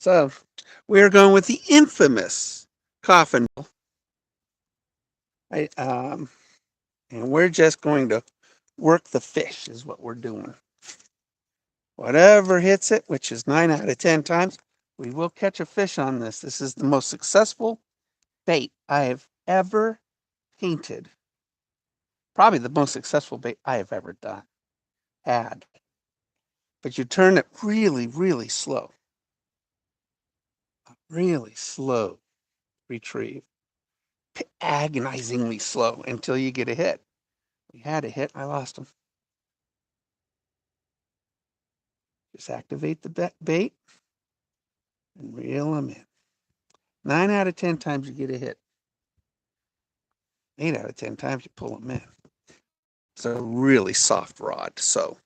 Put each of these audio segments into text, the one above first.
So we're going with the infamous coffin. I, and we're just going to work the fish is what we're doing. Whatever hits it, which is 9 out of 10 times, we will catch a fish on this. This is the most successful bait I have ever painted. Probably the most successful bait I have ever had. But you turn it really, really slow. Really slow retrieve. Agonizingly slow until you get a hit. We had a hit, I lost him. Just activate the bait and reel them in. 9 out of 10 times you get a hit. 8 out of 10 times you pull them in. It's a really soft rod, so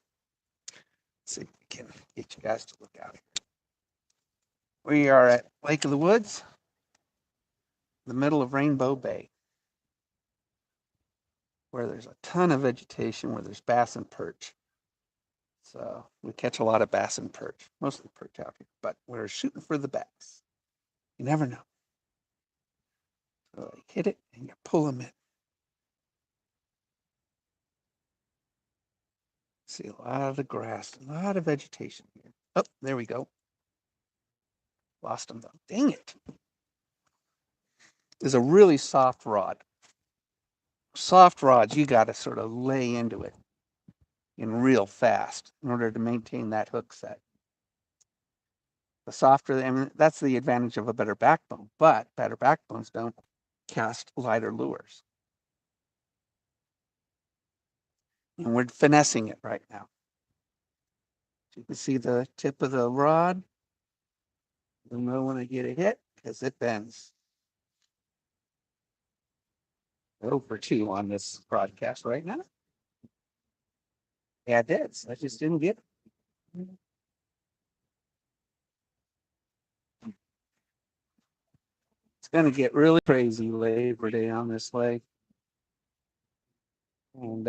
let's see if we can get you guys to look out here. We are at Lake of the Woods, the middle of Rainbow Bay, where there's a ton of vegetation, where there's bass and perch. So we catch a lot of bass and perch, mostly perch out here, but we're shooting for the bass. You never know. So you hit it and you pull them in. See a lot of the grass, a lot of vegetation here. Oh, there we go. Lost them though. Dang it. It's a really soft rod. Soft rods, you got to sort of lay into it in real fast in order to maintain that hook set. The softer, I mean, that's the advantage of a better backbone, but better backbones don't cast lighter lures. And we're finessing it right now. You can see the tip of the rod. You'll know when I get a hit because it bends. 0 for 2 on this broadcast right now. Yeah, it did. I just didn't get it. It's going to get really crazy Labor Day on this lake. And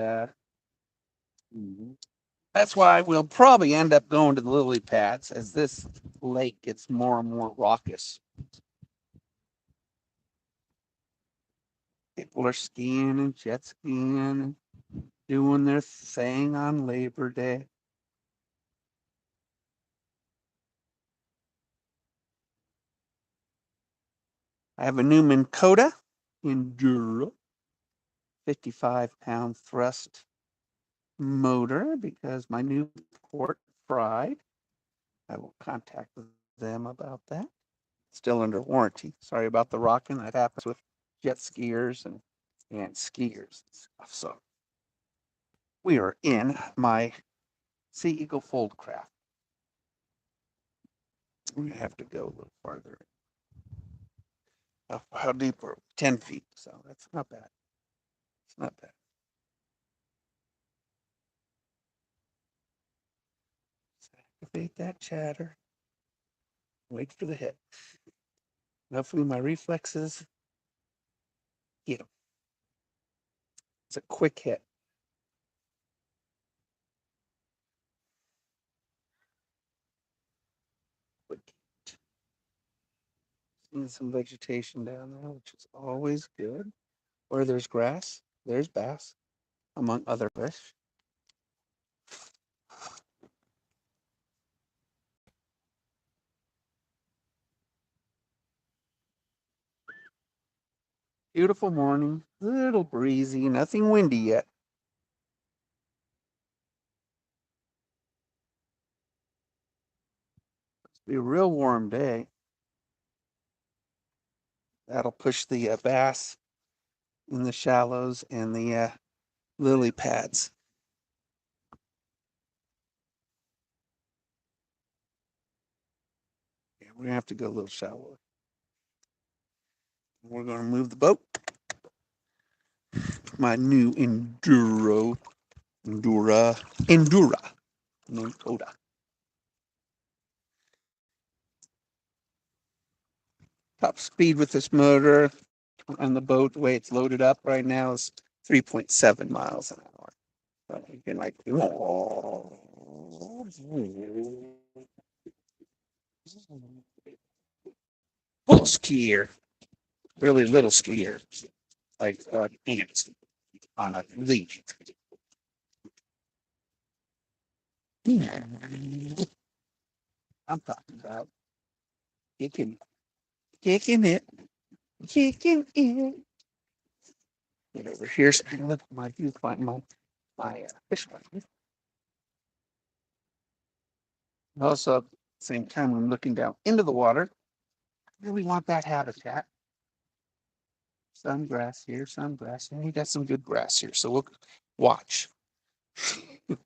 that's why we'll probably end up going to the lily pads as this lake gets more and more raucous. People are skiing and jet skiing and doing their thing on Labor Day. I have a new Minn Kota Enduro 55-pound thrust motor because my new port fried. I will contact them about that. Still under warranty. Sorry about the rocking. That happens with jet skiers and skiers and stuff. So we are in my Sea Eagle fold craft. We have to go a little farther. How deep are we? 10 feet. So that's not bad. It's not bad. Activate that chatter. Wait for the hit. Hopefully my reflexes get them. It's a quick hit. Quick hit. Seeing some vegetation down there, which is always good. Where there's grass, there's bass, among other fish. Beautiful morning, a little breezy, nothing windy yet. It's be a real warm day. That'll push the bass in the shallows and the lily pads. Yeah, we're gonna have to go a little shallower. We're gonna move the boat. My new Endura, Minn Kota. Top speed with this motor on the boat, the way it's loaded up right now, is 3.7 miles an hour. So you can like, skier, really little skier, like ants on a leash. I'm talking about kicking, kicking it, kicking it. Get over here so I can look at my viewfind, my fish finder. Also, at the same time, I'm looking down into the water. I really want that habitat. Some grass here, some grass here. We got some good grass here, so we'll watch.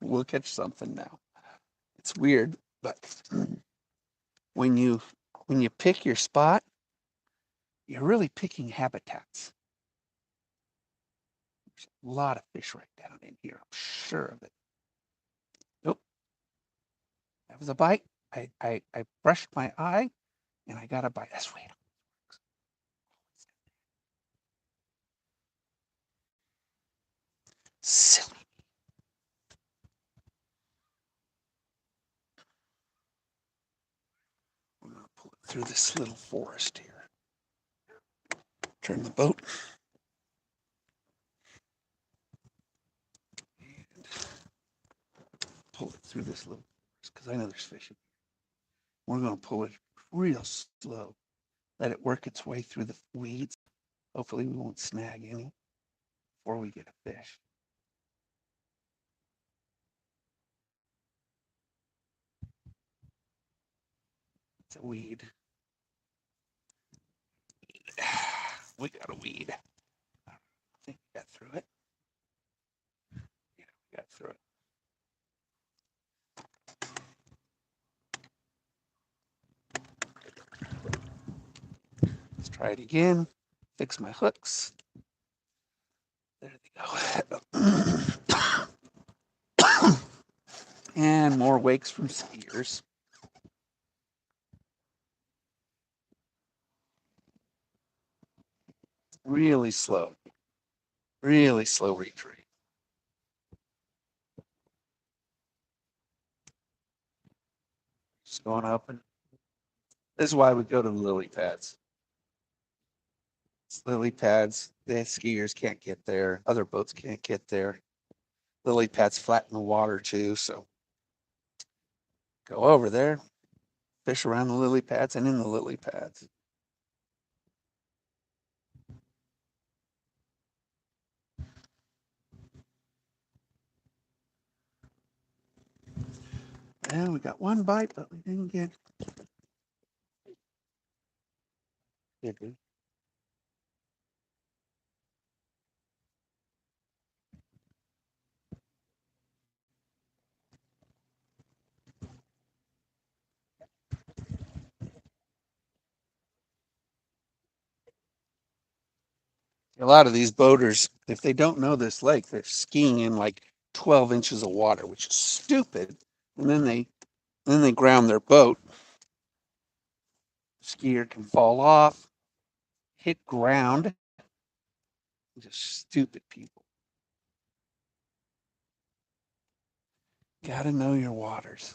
We'll catch something now. It's weird, but when you when you pick your spot, you're really picking habitats. There's a lot of fish right down in here. I'm sure of it. Nope, that was a bite. I brushed my eye and I got a bite. That's right. Silly. I'm gonna pull it through this little forest here. Turn the boat. And pull it through this little forest because I know there's fish. We're gonna pull it real slow. Let it work its way through the weeds. Hopefully we won't snag any before we get a fish. It's a weed. We got a weed. I think we got through it. Yeah, we got through it. Let's try it again. Fix my hooks. There they go. And more wakes from skiers. Really slow retreat. Just going up, and this is why we go to the lily pads. It's lily pads, the skiers can't get there. Other boats can't get there. Lily pads flatten the water too, so go over there, fish around the lily pads and in the lily pads. And we got one bite, but we didn't get. Did we? A lot of these boaters, if they don't know this lake, they're skiing in like 12 inches of water, which is stupid. And then they ground their boat. Skier can fall off, hit ground. Just stupid people. Gotta know your waters.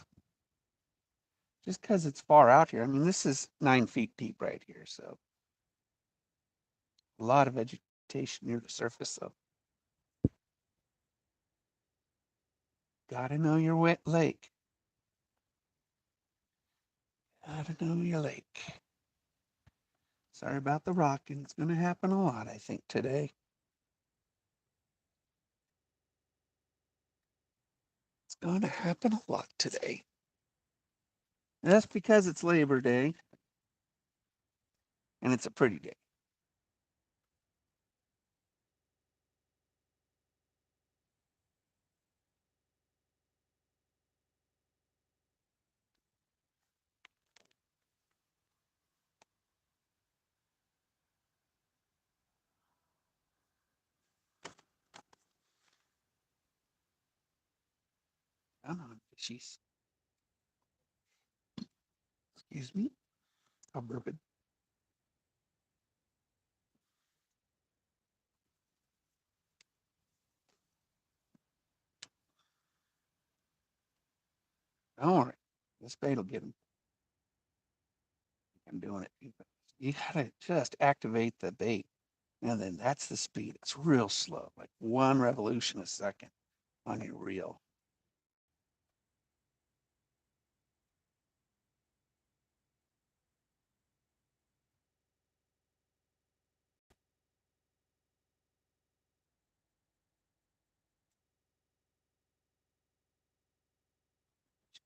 Just because it's far out here. I mean, this is 9 feet deep right here, so a lot of vegetation near the surface. So gotta know your wet lake. Gotta know your lake. Sorry about the rocking. It's gonna happen a lot, I think, today. It's gonna happen a lot today. And that's because it's Labor Day and it's a pretty day. Come on, fishies. Excuse me. I'm burping. Don't worry. This bait will get him. I'm doing it too fast. You gotta just activate the bait. And then that's the speed. It's real slow, like one revolution a second on your reel.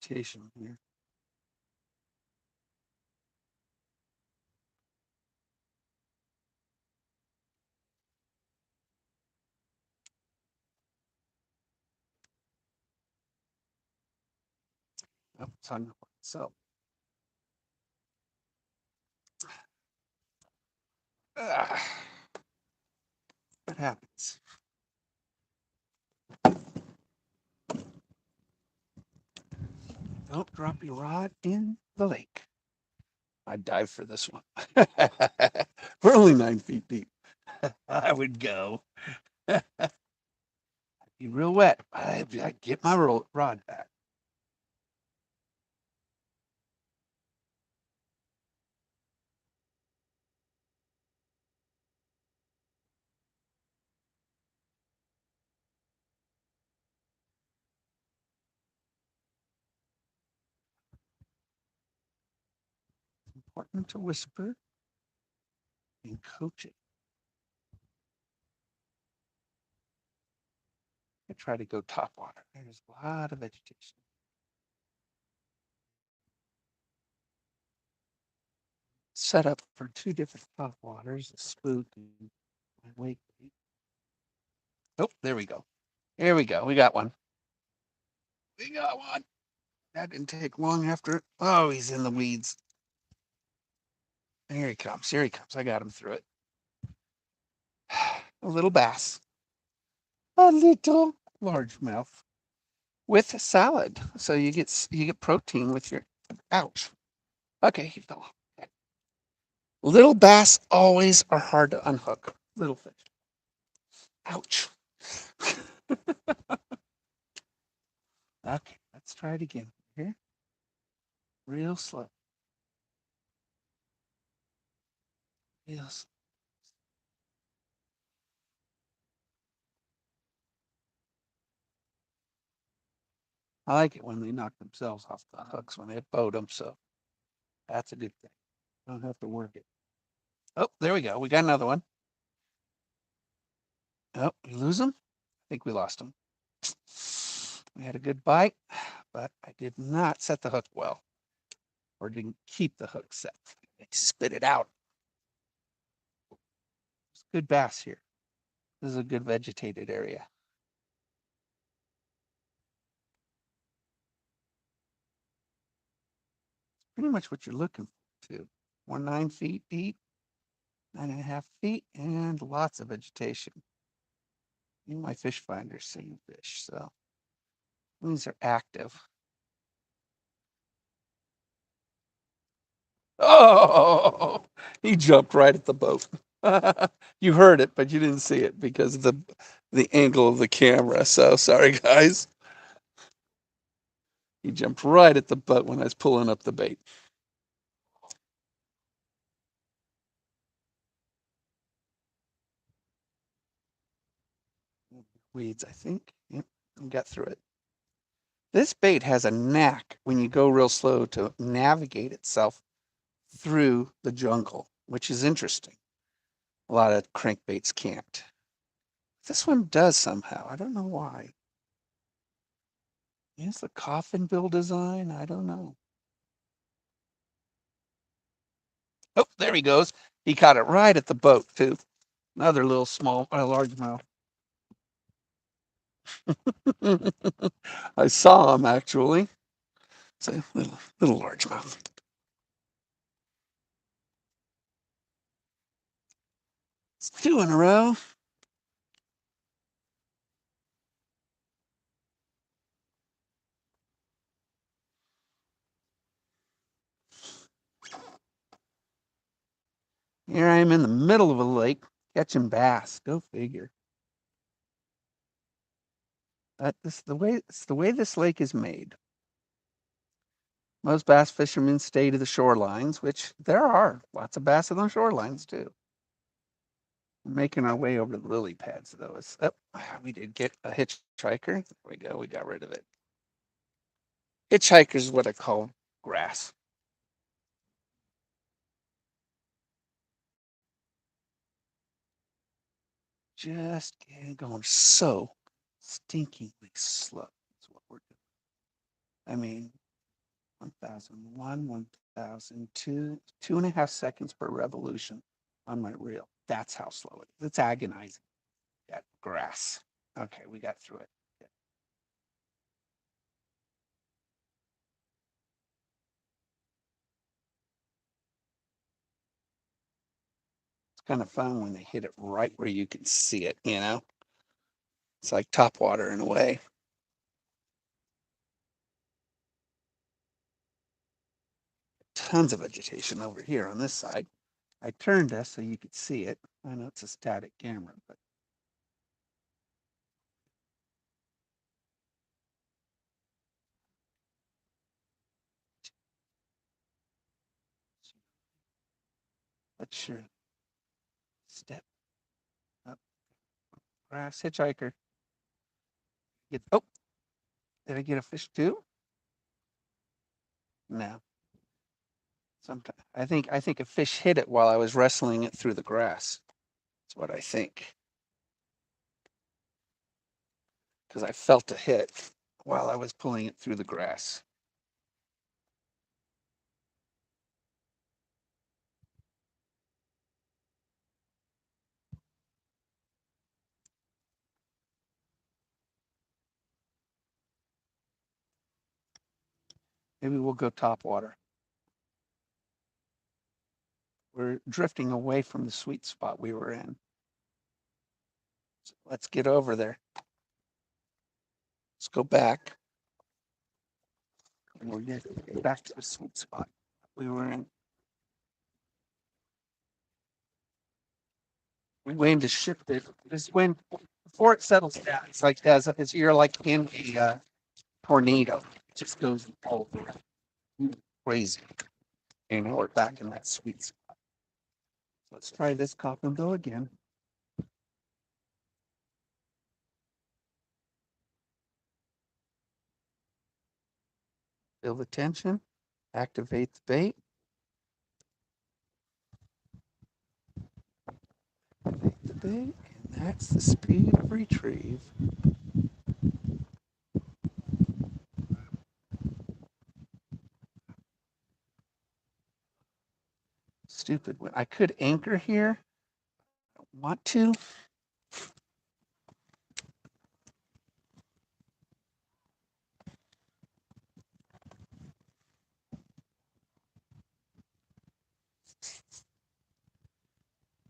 Vegetation here. Oh, it's on so what happens? Don't drop your rod in the lake. I'd dive for this one. We're only 9 feet deep. I would go. I'd be real wet. I'd get my rod back. Important to whisper and coach it. I try to go top water. There's a lot of vegetation. Set up for two different top waters, a spook and wake. Oh, there we go. Here we go. We got one. We got one. That didn't take long after. Oh, he's in the weeds. Here he comes. Here he comes. I got him through it. A little bass. A little largemouth with salad. So you get protein with your. Ouch. Okay, he fell off. Little bass always are hard to unhook. Little fish. Ouch. Okay, let's try it again. Here, real slow. Real slow. I like it when they knock themselves off the hooks when they boat them. So that's a good thing. Don't have to work it. Oh, there we go. We got another one. Oh, we lose him? I think we lost him. We had a good bite, but I did not set the hook well or didn't keep the hook set. I spit it out. It's good bass here. This is a good vegetated area. Pretty much what you're looking for, too. We're 9 feet deep, 9.5 feet, and lots of vegetation. In my fish finder, seeing fish, so these are active. Oh, he jumped right at the boat. You heard it, but you didn't see it because of the angle of the camera. So sorry, guys. He jumped right at the boat when I was pulling up the bait. Weeds, I think. Yep, got through it. This bait has a knack when you go real slow to navigate itself through the jungle, which is interesting. A lot of crankbaits can't. This one does somehow. I don't know why. Is the coffin bill design? I don't know. Oh, there he goes. He caught it right at the boat, too. Another little small, largemouth. I saw him actually. It's a little largemouth. It's two in a row. Here I am in the middle of a lake catching bass. Go figure. It's the way this lake is made. Most bass fishermen stay to the shorelines, which there are lots of bass on the shorelines too. We're making our way over to the lily pads, though. We did get a hitchhiker. There we go. We got rid of it. Hitchhiker is what I call grass. Just getting going so stinkingly slow. That's what we're doing. I mean, 1001, 1002, 2.5 seconds per revolution on my reel. That's how slow it is. It's agonizing. That grass. Okay, we got through it. Yeah. It's kind of fun when they hit it right where you can see it, you know? It's like top water in a way. Tons of vegetation over here on this side. I turned this so you could see it. I know it's a static camera, but let's sure step up. Grass hitchhiker. Oh, did I get a fish too? No. Sometimes I think a fish hit it while I was wrestling it through the grass. That's what I think. Because I felt a hit while I was pulling it through the grass. Maybe we'll go top water. We're drifting away from the sweet spot we were in. So let's get over there. Let's go back. And we'll get back to the sweet spot we were in. Wind is shifted. This wind, before it settles down, it's like you're like in a tornado. It just goes all over. Crazy. And we're back in that sweet spot. Let's try this coffin bill again. Feel the tension. Activate the bait. Activate the bait. And that's the speed of retrieve. Stupid one. I could anchor here. I don't want to.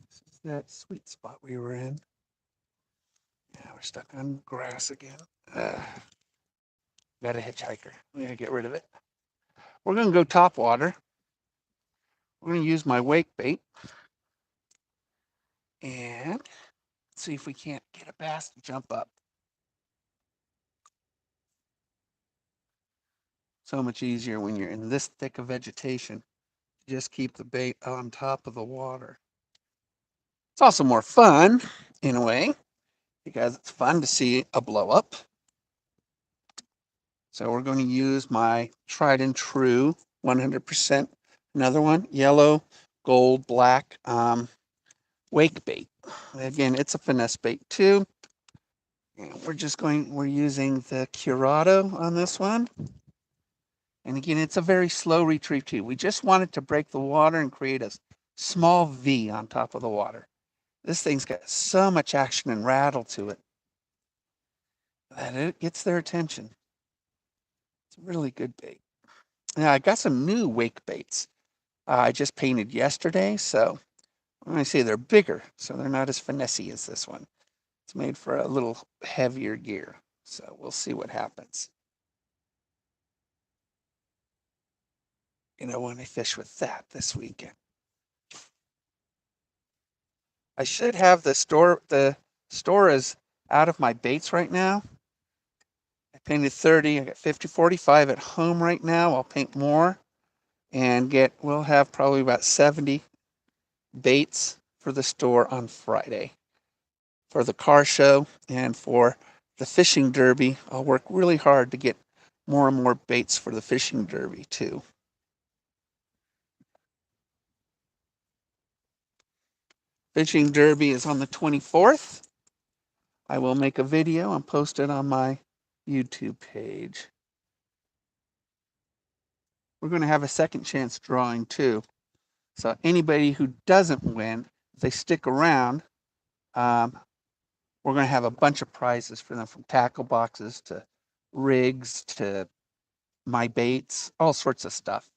This is that sweet spot we were in. Yeah, we're stuck on grass again. Got a hitchhiker. We gotta get rid of it. We're gonna go top water. We're gonna use my wake bait and see if we can't get a bass to jump up. So much easier when you're in this thick of vegetation. Just keep the bait on top of the water. It's also more fun in a way because it's fun to see a blow up. So we're going to use my tried and true 100%, another one, yellow, gold, black wake bait. Again, it's a finesse bait too. And we're using the Curado on this one. And again, it's a very slow retrieve too. We just wanted to break the water and create a small V on top of the water. This thing's got so much action and rattle to it that it gets their attention. It's a really good bait. Now I got some new wake baits. I just painted yesterday, so I'm going to say they're bigger, so they're not as finessey as this one. It's made for a little heavier gear, so we'll see what happens. When I fish with that this weekend. I should have the store is out of my baits right now. I painted 30. I got 50, 45 at home right now. I'll paint more and we'll have probably about 70 baits for the store on Friday. For the car show and for the fishing derby, I'll work really hard to get more and more baits for the fishing derby too. Fishing derby is on the 24th. I will make a video and post it on my YouTube page. We're going to have a second chance drawing too. So anybody who doesn't win, if they stick around, we're going to have a bunch of prizes for them, from tackle boxes to rigs to my baits, all sorts of stuff.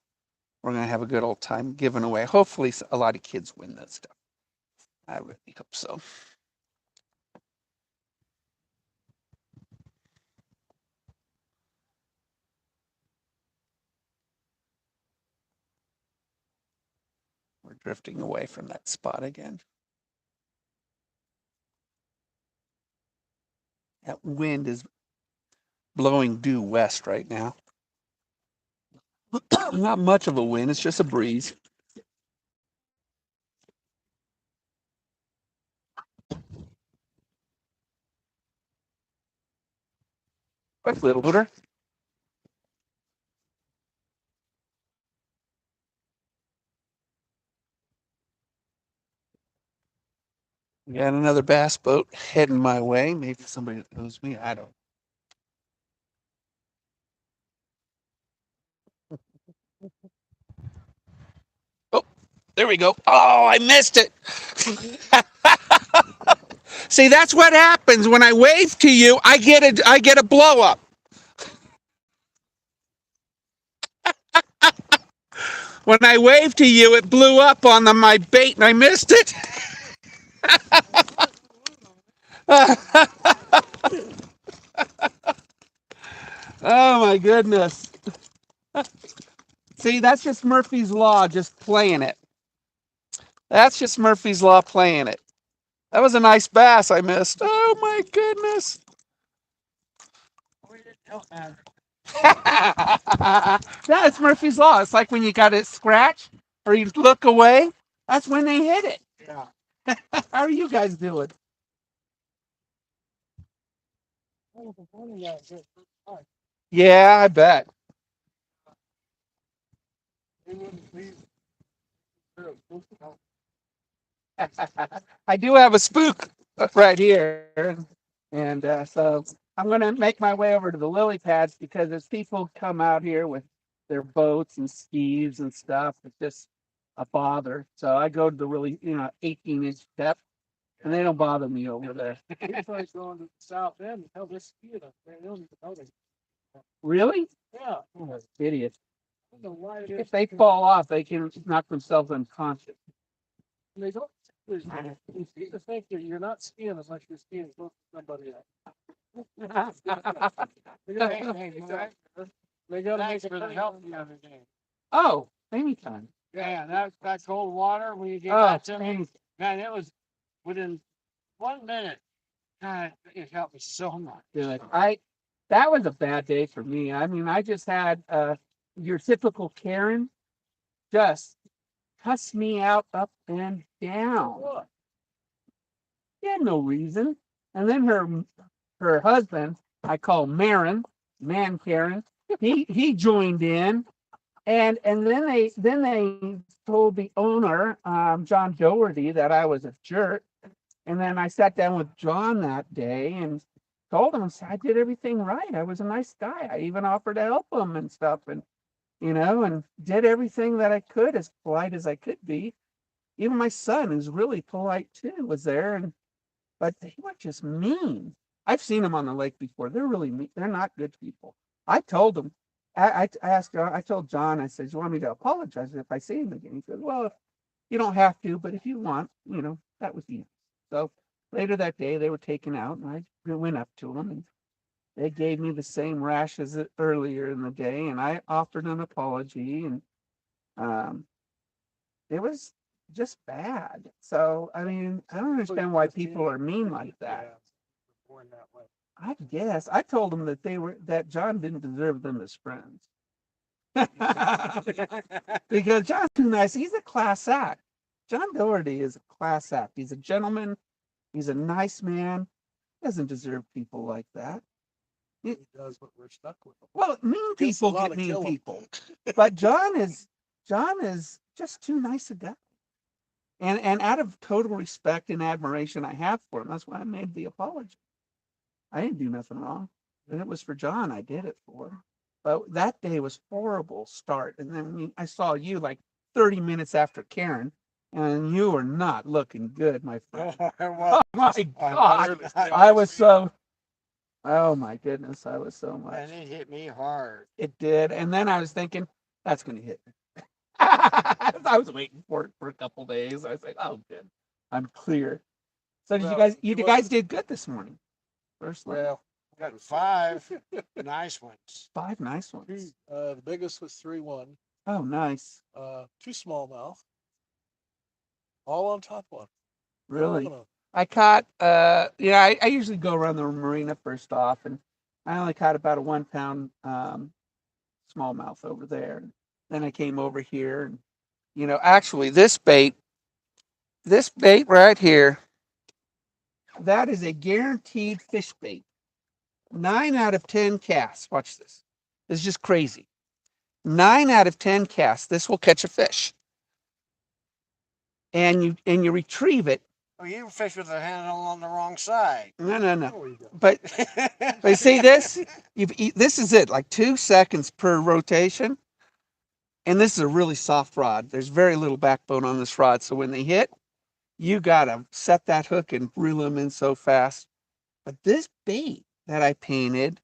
We're going to have a good old time giving away. Hopefully a lot of kids win that stuff. I really hope so. We're drifting away from that spot again. That wind is blowing due west right now. Not much of a wind, it's just a breeze. Quick little motor. Got another bass boat heading my way. Maybe somebody that knows me. I don't. Oh, there we go. Oh, I missed it. See, that's what happens when I wave to you. I get a blow up. When I waved to you, it blew up on my bait and I missed it. Oh my goodness. See, that's just Murphy's Law, just playing it. That's just Murphy's Law playing it. That was a nice bass I missed. Oh my goodness. That's Murphy's Law. It's like when you got it scratch or you look away, that's when they hit it. Yeah. How are you guys doing? Yeah, I bet. I do have a spook right here. And so I'm going to make my way over to the lily pads, because as people come out here with their boats and skis and stuff, it's just a bother. So I go to the really, 18-inch depth, and they don't bother me over there. Going to the south end, hell, they're skiing up there. They don't even know they. Really? Yeah. Oh, idiot. If they fall off, they can knock themselves unconscious. And they don't. You seem to think that you're not skiing unless you're skiing close to somebody else. They got to make for the help the other day. Oh, anytime. Yeah, that cold water when you get that to me, man, it was within 1 minute. God, it helped me so much. Good. That was a bad day for me. I mean, I just had your typical Karen just cuss me out up and down. She had no reason. And then her husband, I call Marin, Man Karen, he joined in. And then they told the owner, John Doherty, that I was a jerk. And then I sat down with John that day and told him, I did everything right. I was a nice guy. I even offered to help him and stuff, and and did everything that I could, as polite as I could be. Even my son, who's really polite too, was there, but they were just mean. I've seen them on the lake before. They're really mean. They're not good people. I told them. I asked John. I told John. I said, "Do you want me to apologize if I see him again?" He said, "Well, you don't have to, but if you want, that was easy." So later that day, they were taken out, and I went up to them, and they gave me the same rash as earlier in the day, and I offered an apology, and um, it was just bad. So I mean, I don't understand why people are mean like that. I guess I told them that John didn't deserve them as friends. Because John's too nice. He's a class act. John Doherty is a class act. He's a gentleman. He's a nice man. He doesn't deserve people like that. He does, but we're stuck with him. Well, mean Guess a people lot get of mean kill 'em. people, but John is just too nice a guy. And out of total respect and admiration I have for him, that's why I made the apology. I didn't do nothing wrong, and it was for John I did it for. But that day was horrible start, and then I saw you like 30 minutes after Karen, and you were not looking good, my friend. Oh my God, I was so. Oh my goodness, I was so much. And it hit me hard. It did, and then I was thinking that's going to hit me. I was waiting for it for a couple days. I was like, oh, good, I'm clear. So did you Well, guys? he You guys did good this morning. First one. Well, Got 5 nice ones. 5 nice ones. the biggest was 3-1. Oh, nice. 2 smallmouth, all on top one. Really? Phenomenal. I caught. I usually go around the marina first off, and I only caught about a 1 pound smallmouth over there. Then I came over here, and actually, this bait right here, that is a guaranteed fish bait. 9 out of 10 casts. Watch this. This is just crazy. 9 out of 10 casts. This will catch a fish, and you retrieve it. Oh, you fish with the handle on the wrong side. No. There you go. But you see this? This is it. Like 2 seconds per rotation, and this is a really soft rod. There's very little backbone on this rod, so when they hit, you gotta set that hook and reel them in so fast. But this bait that I painted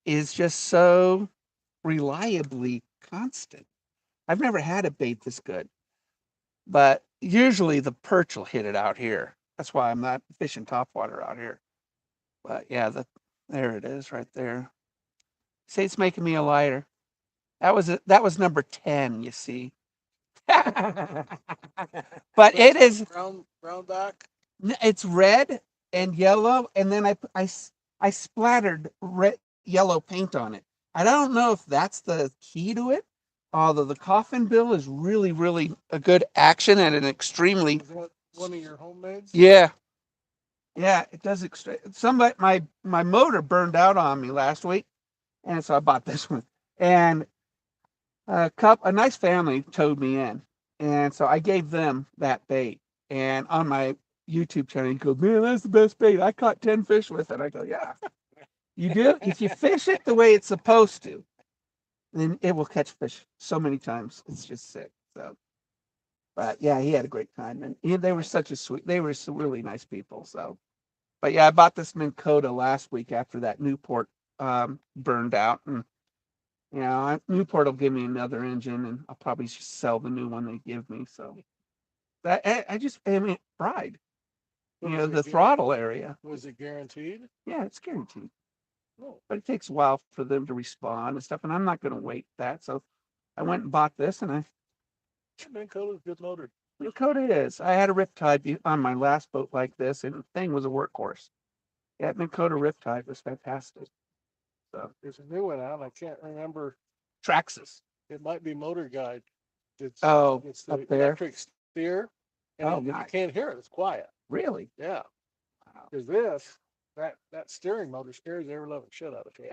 is just so reliably constant. I've never had a bait this good, but usually the perch will hit it out here. That's why I'm not fishing topwater out here. But yeah, there it is right there. See, it's making me a lighter. That was number 10, you see. But it is brown back. it's red and yellow, and then I splattered yellow paint on it. I don't know if that's the key to it, although the coffin bill is really, really a good action at an extremely. Is that one of your homemades? Yeah, it does. Somebody, my motor burned out on me last week, and so I bought this one. And a nice family towed me in, and so I gave them that bait. And on my YouTube channel, you go, man, that's the best bait. I caught 10 fish with it. I go, yeah, you do. If you fish it the way it's supposed to, then it will catch fish so many times. It's just sick. So, but yeah, he had a great time, and they were they were some really nice people. So, but yeah, I bought this Minn Kota last week after that Newport burned out, and Newport will give me another engine, and I'll probably just sell the new one they give me. So that I mean, fried. The throttle area. Was it guaranteed? Yeah, it's guaranteed. Oh. But it takes a while for them to respond and stuff, and I'm not going to wait that. So I went and bought this, and Minn Kota's good motor. Minn Kota is. I had a Riptide on my last boat like this, and the thing was a workhorse. Yeah, Minn Kota Riptide was fantastic. So there's a new one out. I can't remember. Traxxas. It might be Motor Guide. It's the up there. electric steer, and you nice. can't hear it. It's quiet. Really? Yeah. Wow. Because that steering motor scares the ever loving shit out of me.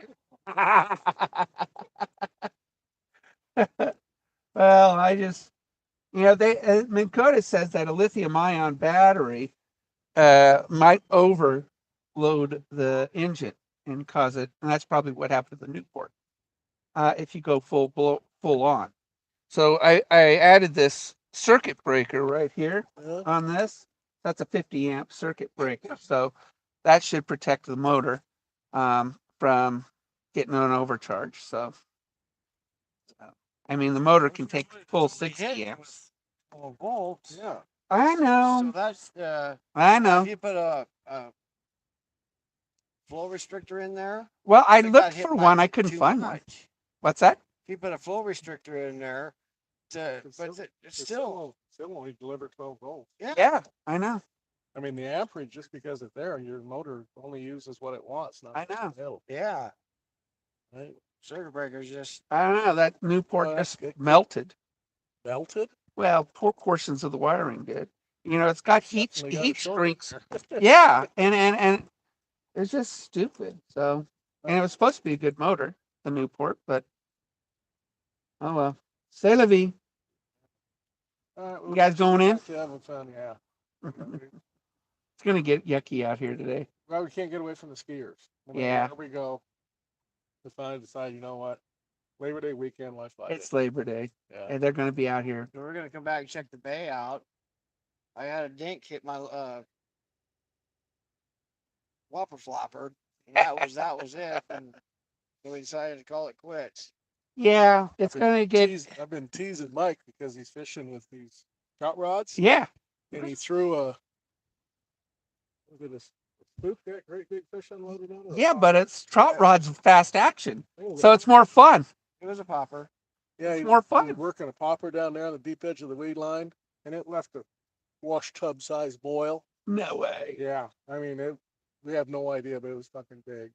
Well, I just Minn Kota says that a lithium-ion battery might overload the engine and cause it, and that's probably what happened to the Newport. If you go full on. So I added this circuit breaker right here on this. That's a 50 amp circuit breaker. So that should protect the motor from getting an overcharge. So I mean, the motor can take full 60 amps. Oh, volts. Yeah. I know. So that's I know. If you put a flow restrictor in there. Well, I looked for one. I couldn't find one. What's that? If you put a flow restrictor in there, but it's still only deliver 12 volts. Yeah. Yeah, I know. I mean, the amperage, just because it's there, your motor only uses what it wants. Not I know. the hill, Yeah. right? Circuit breaker's just I don't know. That Newport Oh, that's just good. melted. Belted. Well, poor portions of the wiring did. You know, it's got Definitely got a heat short shrinks. there. Yeah, and it's just stupid. So, and it Oh. was supposed to be a good motor, the Newport, but oh well. C'est la vie. All right, You guys going in? Yeah, having fun. Yeah. It's gonna get yucky out here today. Well, we can't get away from the skiers. No matter Yeah. where we go, we finally decide. You know what? Labor Day weekend, let's fly It's it. Labor Day, Yeah. and they're gonna be out here. So we're gonna come back and check the bay out. I had a dink hit my whopper flopper. And that was it. And so we decided to call it quits. Yeah, it's gonna get. I've been teasing Mike because he's fishing with these trout rods, Yeah, and he threw a look at this spook that great big fish unloaded on it. yeah, but it's trout rods with fast action, Oh, so it's more fun. It was a popper. yeah, it's he more was fun. working a popper down there on the deep edge of the weed line, and it left a wash tub size boil. No way. Yeah, I mean we have no idea, but it was fucking big.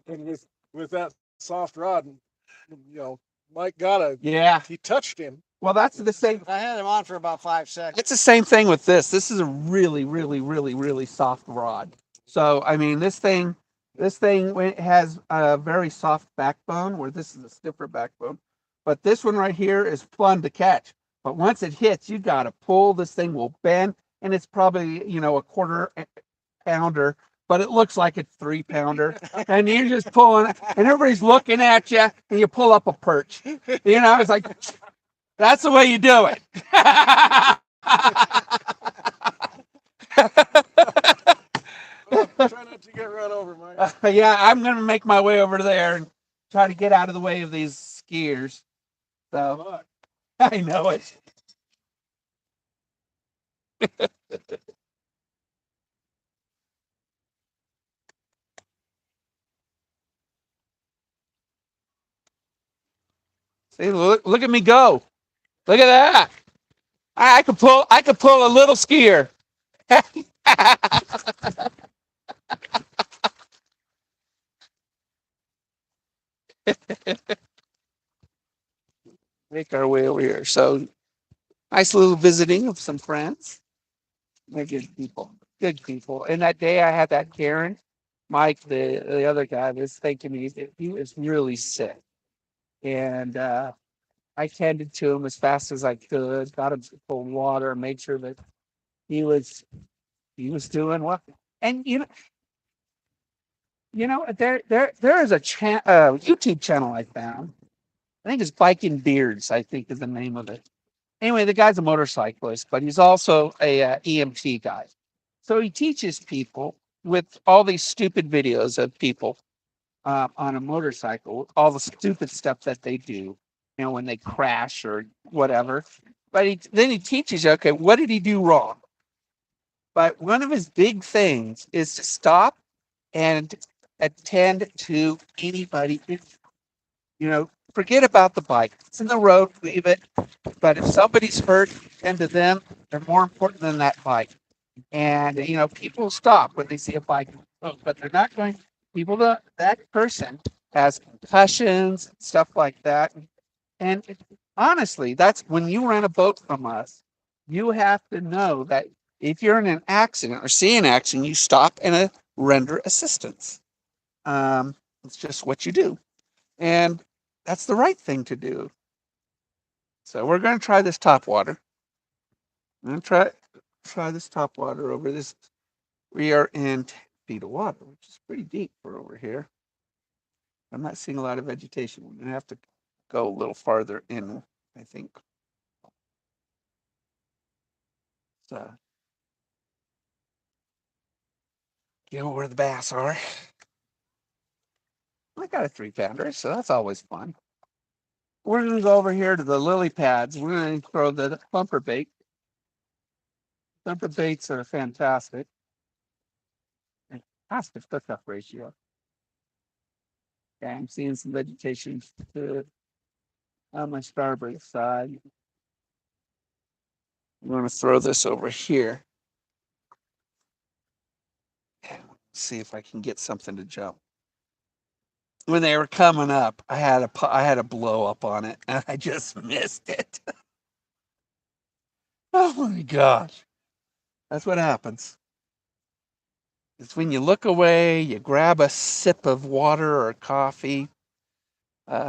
And with that soft rod, you know, Mike got a. Yeah. He touched him. Well, that's the same. I had him on for about 5 seconds. It's the same thing with this. This is a really, really, really, really soft rod. So I mean, this thing has a very soft backbone, where this is a stiffer backbone. But this one right here is fun to catch. But once it hits, you got to pull. This thing will bend, and it's probably a quarter pounder, but it looks like it's 3-pounder, and you're just pulling, and everybody's looking at you, and you pull up a perch. It's like that's the way you do it. Try not to get run over, Mike. Yeah, I'm gonna make my way over there and try to get out of the way of these skiers. So I know it. See, look at me go. Look at that. I could pull a little skier. Make our way over here. So nice little visiting of some friends. They're good people. Good people. And that day I had that Karen, Mike, the other guy, was thinking he was really sick. And I tended to him as fast as I could, got him some cold water, made sure that he was doing well. And there is a YouTube channel I found. I think it's Biking Beards, I think is the name of it. Anyway, the guy's a motorcyclist, but he's also a EMT guy. So he teaches people with all these stupid videos of people on a motorcycle, all the stupid stuff that they do, when they crash or whatever. But then he teaches you, okay, what did he do wrong? But one of his big things is to stop and attend to anybody. Forget about the bike. It's in the road, leave it. But if somebody's hurt, attend to them. They're more important than that bike. And people stop when they see a bike, but they're not going. That person has concussions, stuff like that. And honestly, that's when you rent a boat from us. You have to know that if you're in an accident or see an accident, you stop and render assistance. It's just what you do, and that's the right thing to do. So we're going to try this top water. I'm going to try this top water over this. We are in 10 feet of water, which is pretty deep for over here. I'm not seeing a lot of vegetation. We're going to have to go a little farther in, I think. So, where the bass are. I got a 3-pounder, so that's always fun. We're going to go over here to the lily pads. We're going to throw the bumper bait. Bumper baits are fantastic. Fantastic hookup ratio. Okay, I'm seeing some vegetation on my starboard side. I'm going to throw this over here. see if I can get something to jump. When they were coming up, I had a blow up on it, and I just missed it. Oh my gosh, that's what happens. It's when you look away, you grab a sip of water or coffee,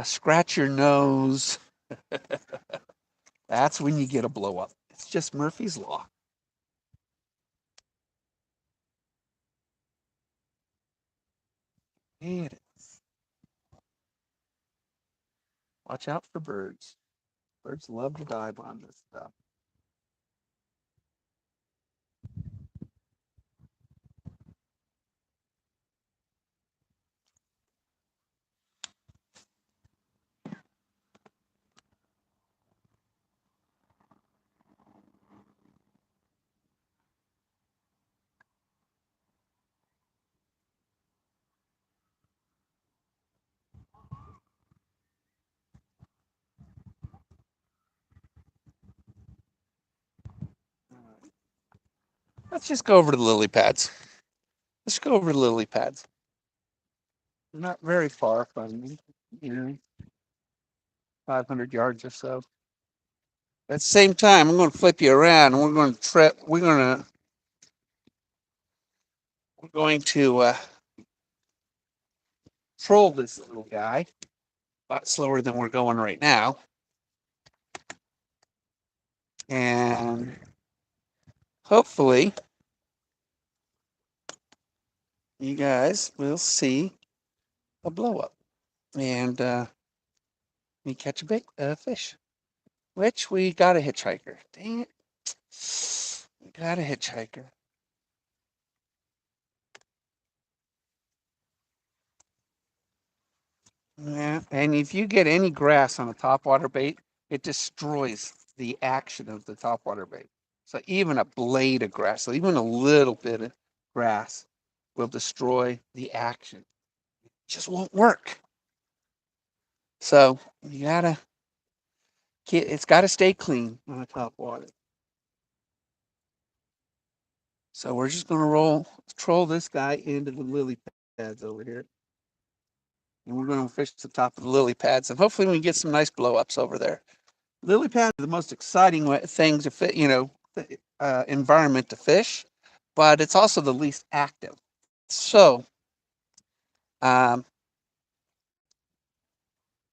scratch your nose. That's when you get a blow up. It's just Murphy's Law. It is. Watch out for birds. Birds love to dive on this stuff. All right. Let's just go over to the lily pads. Let's go over to the lily pads. They're not very far from me, 500 yards or so. At the same time, I'm going to flip you around, and we're going to troll this little guy a lot slower than we're going right now, and hopefully you guys will see a blow up and we catch a big fish, which we got a hitchhiker. Dang it, we got a hitchhiker. Yeah, and if you get any grass on a topwater bait, it destroys the action of the topwater bait. So even a blade of grass, so even a little bit of grass will destroy the action. It just won't work. So you gotta, it's got to stay clean on the topwater. So we're just gonna troll this guy into the lily pads over here. And we're going to fish the top of the lily pads, and hopefully we can get some nice blow ups over there. Lily pads are the most exciting thing to fit, environment to fish, but it's also the least active. So, as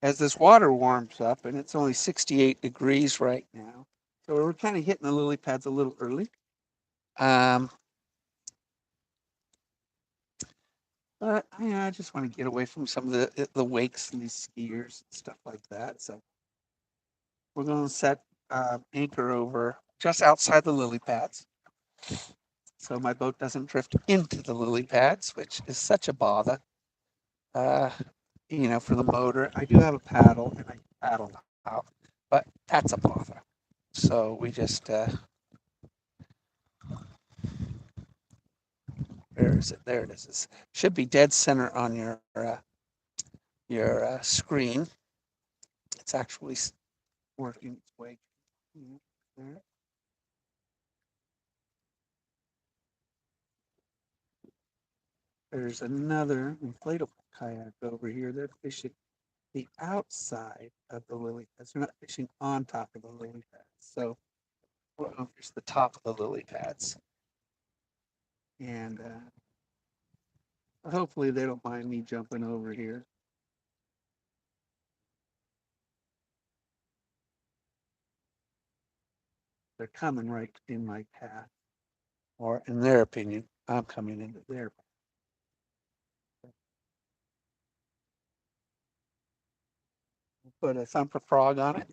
this water warms up, and it's only 68 degrees right now, so we're kind of hitting the lily pads a little early. But I just want to get away from some of the wakes and these skiers and stuff like that. So we're going to set anchor over just outside the lily pads, so my boat doesn't drift into the lily pads, which is such a bother. Uh, for the motor, I do have a paddle and I paddle out, but that's a bother. So we just where is it? There it is. It should be dead center on your screen. It's actually working its way there. There's another inflatable kayak over here. They're fishing the outside of the lily pads. They're not fishing on top of the lily pads. So we'll fish the top of the lily pads. And hopefully they don't mind me jumping over here. They're coming right in my path. Or in their opinion, I'm coming into their path. We'll put a thumper frog on it,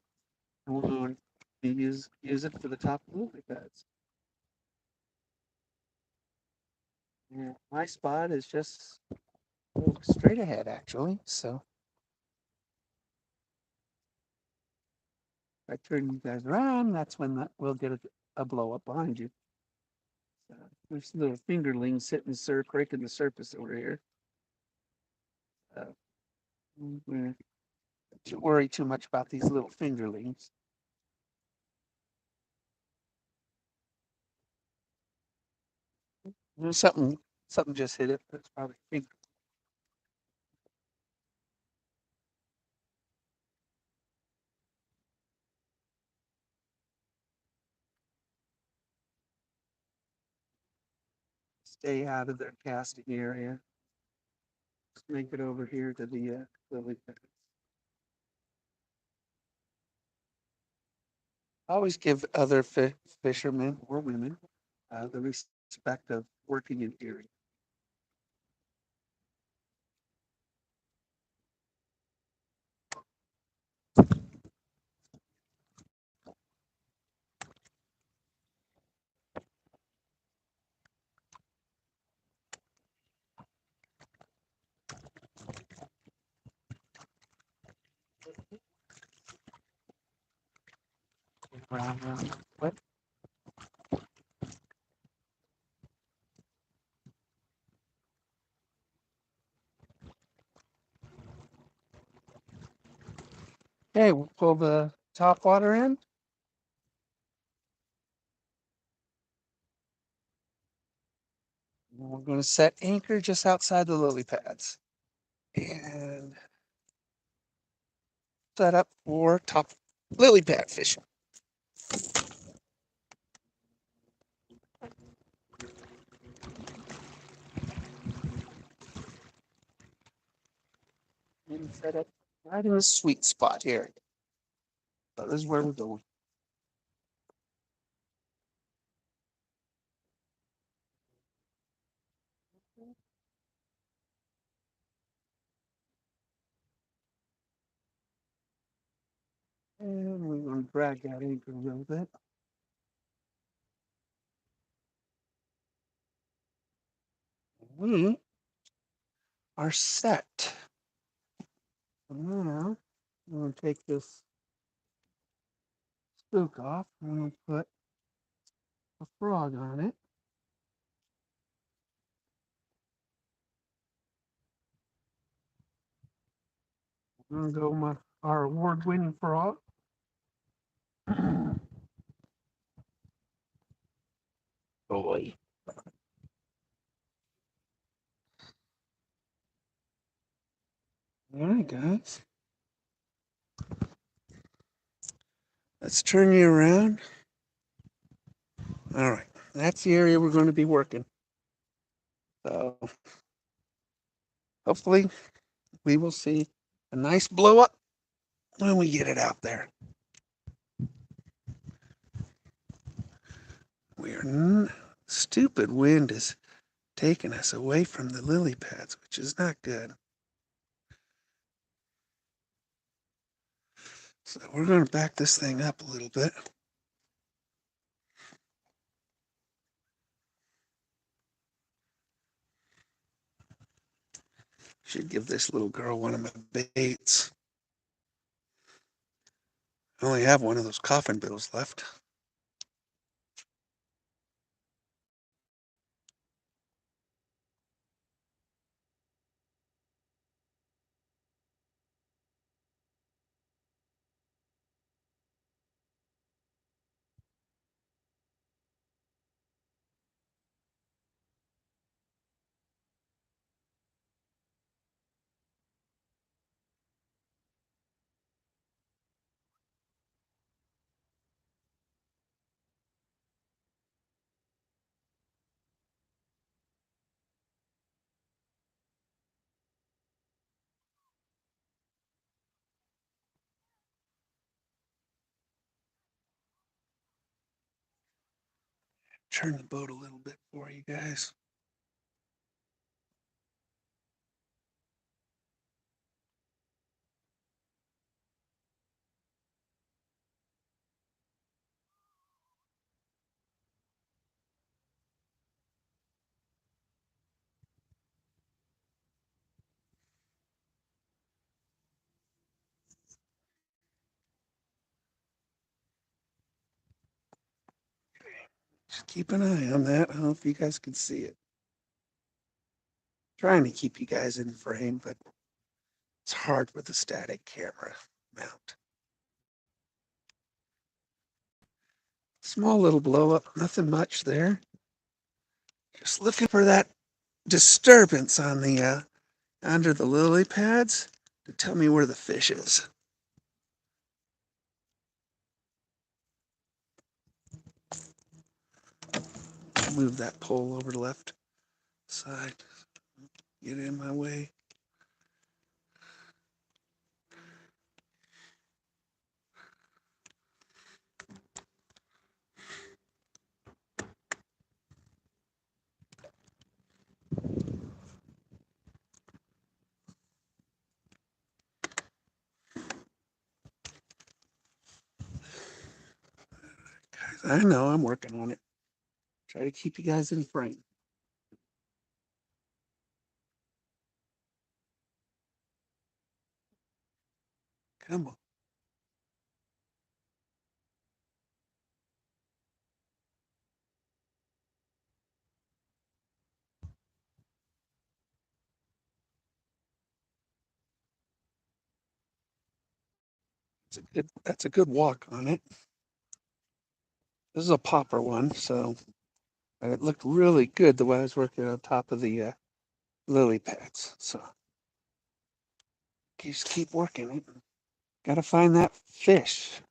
and we're going to use it for the top of the lily pads. Yeah, my spot is just straight ahead, actually. So if I turn you guys around, that's when we'll get a blow up behind you. There's little fingerlings sitting raking the surface over here. Don't worry too much about these little fingerlings. There's something Something just hit it. That's probably finger. Stay out of their casting area. Just make it over here to the lily pads. Always give other fishermen or women the respect of working in area. Round. What? Okay, we'll pull the top water in. And we're going to set anchor just outside the lily pads. And set up for top lily pad fishing. And set up right in the sweet spot here. So this is where we're going. And we're going to drag that anchor a little bit. We are set. Now, I'm going to take this spook off. I'm going to put a frog on it. I'm going to go with our award-winning frog. Boy. All right, guys. Let's turn you around. All right, that's the area we're going to be working. So hopefully we will see a nice blow up when we get it out there. Stupid wind is taking us away from the lily pads, which is not good. So we're going to back this thing up a little bit. Should give this little girl one of my baits. I only have one of those coffin bills left. Turn the boat a little bit for you guys. Just keep an eye on that. I don't know if you guys can see it. Trying to keep you guys in frame, but it's hard with a static camera mount. Small little blow up, nothing much there. Just looking for that disturbance on the under the lily pads to tell me where the fish is. Move that pole over to the left side. Get in my way. Guys, I know I'm working on it. Try to keep you guys in frame. Come on. That's a good walk on it. This is a popper one, so it looked really good the way I was working on top of the lily pads. So just keep working it. Got to find that fish.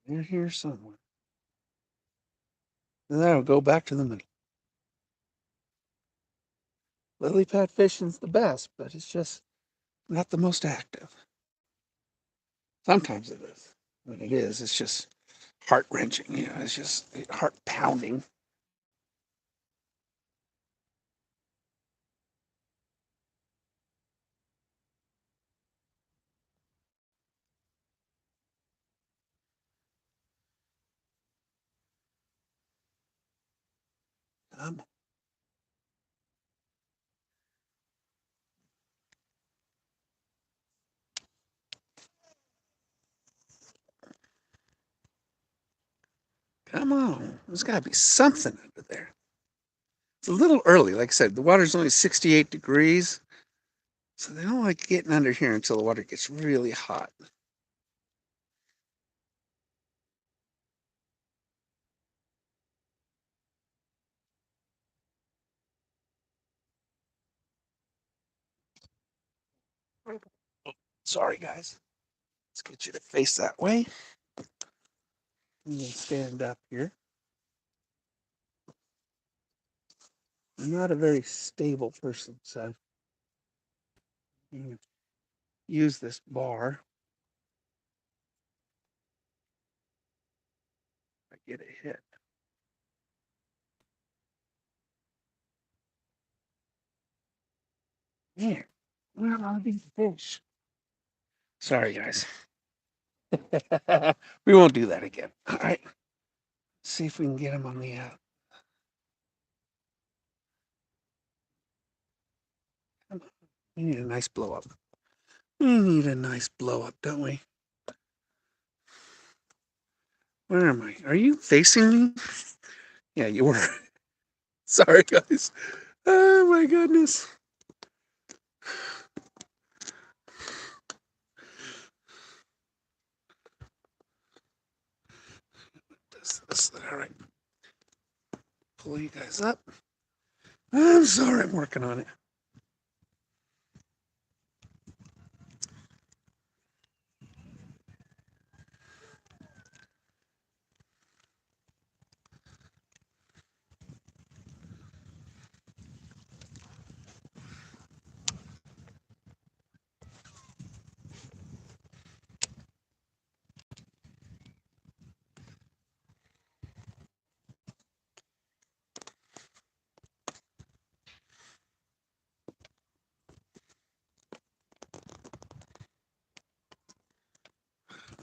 They're here somewhere. And that'll go back to the middle. Lily pad fishing's the best, but it's just not the most active. Sometimes it is. When it is, it's just heart wrenching. You know, it's just heart pounding. Um, Come on. There's got to be something under there. It's a little early. Like I said, the water's only 68 degrees. So they don't like getting under here until the water gets really hot. Sorry, guys. Let's get you to face that way. I'm going to stand up here. I'm not a very stable person, so I'm going to use this bar. If I get a hit. Man, where are these fish? Sorry, guys. We won't do that again. All right. See if we can get them on the We need a nice blow up. We need a nice blow up, don't we? Where am I? Are you facing me? Yeah, you were. Sorry, guys. Oh my goodness. All right. Pull you guys up. I'm sorry, I'm working on it.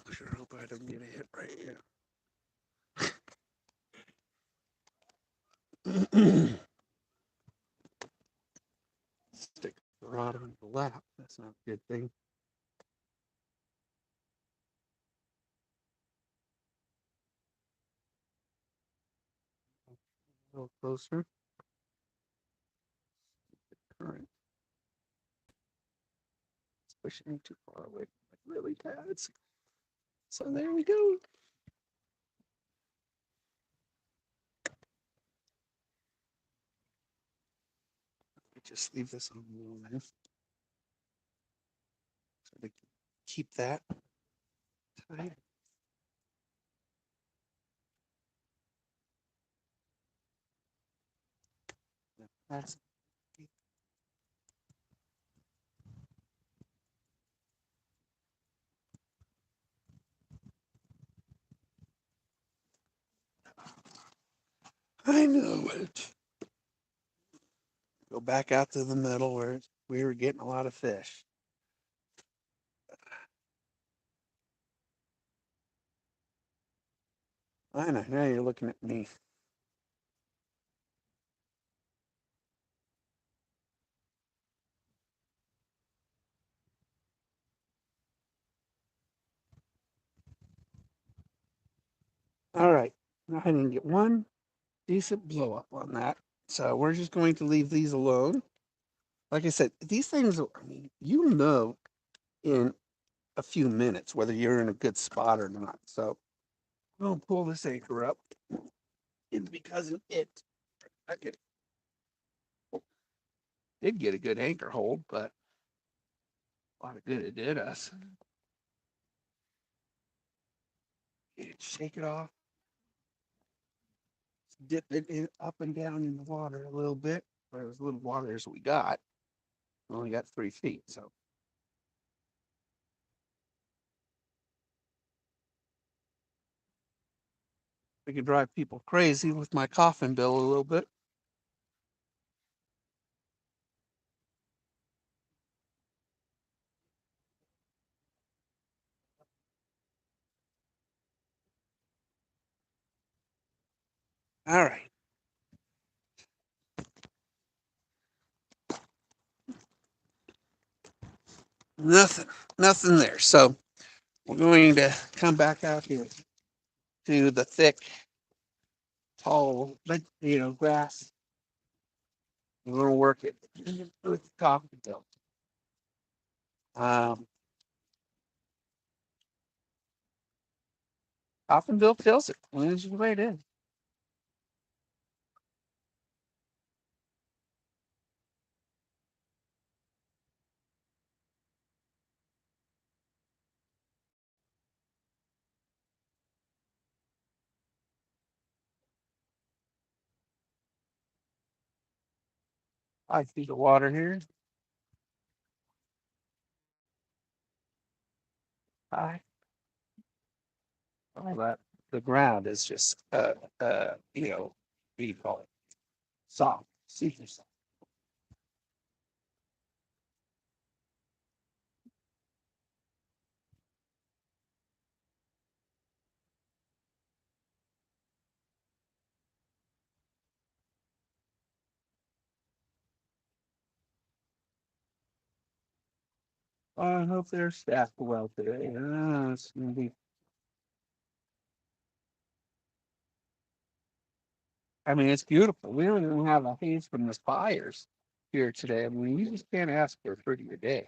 I sure hope I don't get a hit right here. Stick the rod on the lap. That's not a good thing. A little closer. Current. It's pushing me too far away from my lily pads. So there we go. just leave this on the line. So to keep that tight. That's I know it. Go back out to the middle where we were getting a lot of fish. I know. Now you're looking at me. All right. I didn't get one decent blow up on that. So we're just going to leave these alone. Like I said, these things, I mean, in a few minutes whether you're in a good spot or not. So I'm going to pull this anchor up. And because I did get a good anchor hold, but a lot of good it did us. Shake it off. Dip it up and down in the water a little bit. Or as little water as we got. We only got 3 feet, so. We could drive people crazy with my coffin bill a little bit. All right. Nothing there. So we're going to come back out here to the thick, tall, grass. We're going to work it with the coffin bill. Coffin bill fills it. That's the way it is. I see the water here. Hi. All that. The ground is just, what do you call it? Soft, super soft. I hope they're staffed well today. It's gonna be. I mean, it's beautiful. We don't even have a haze from the fires here today. I mean, you just can't ask for a prettier day.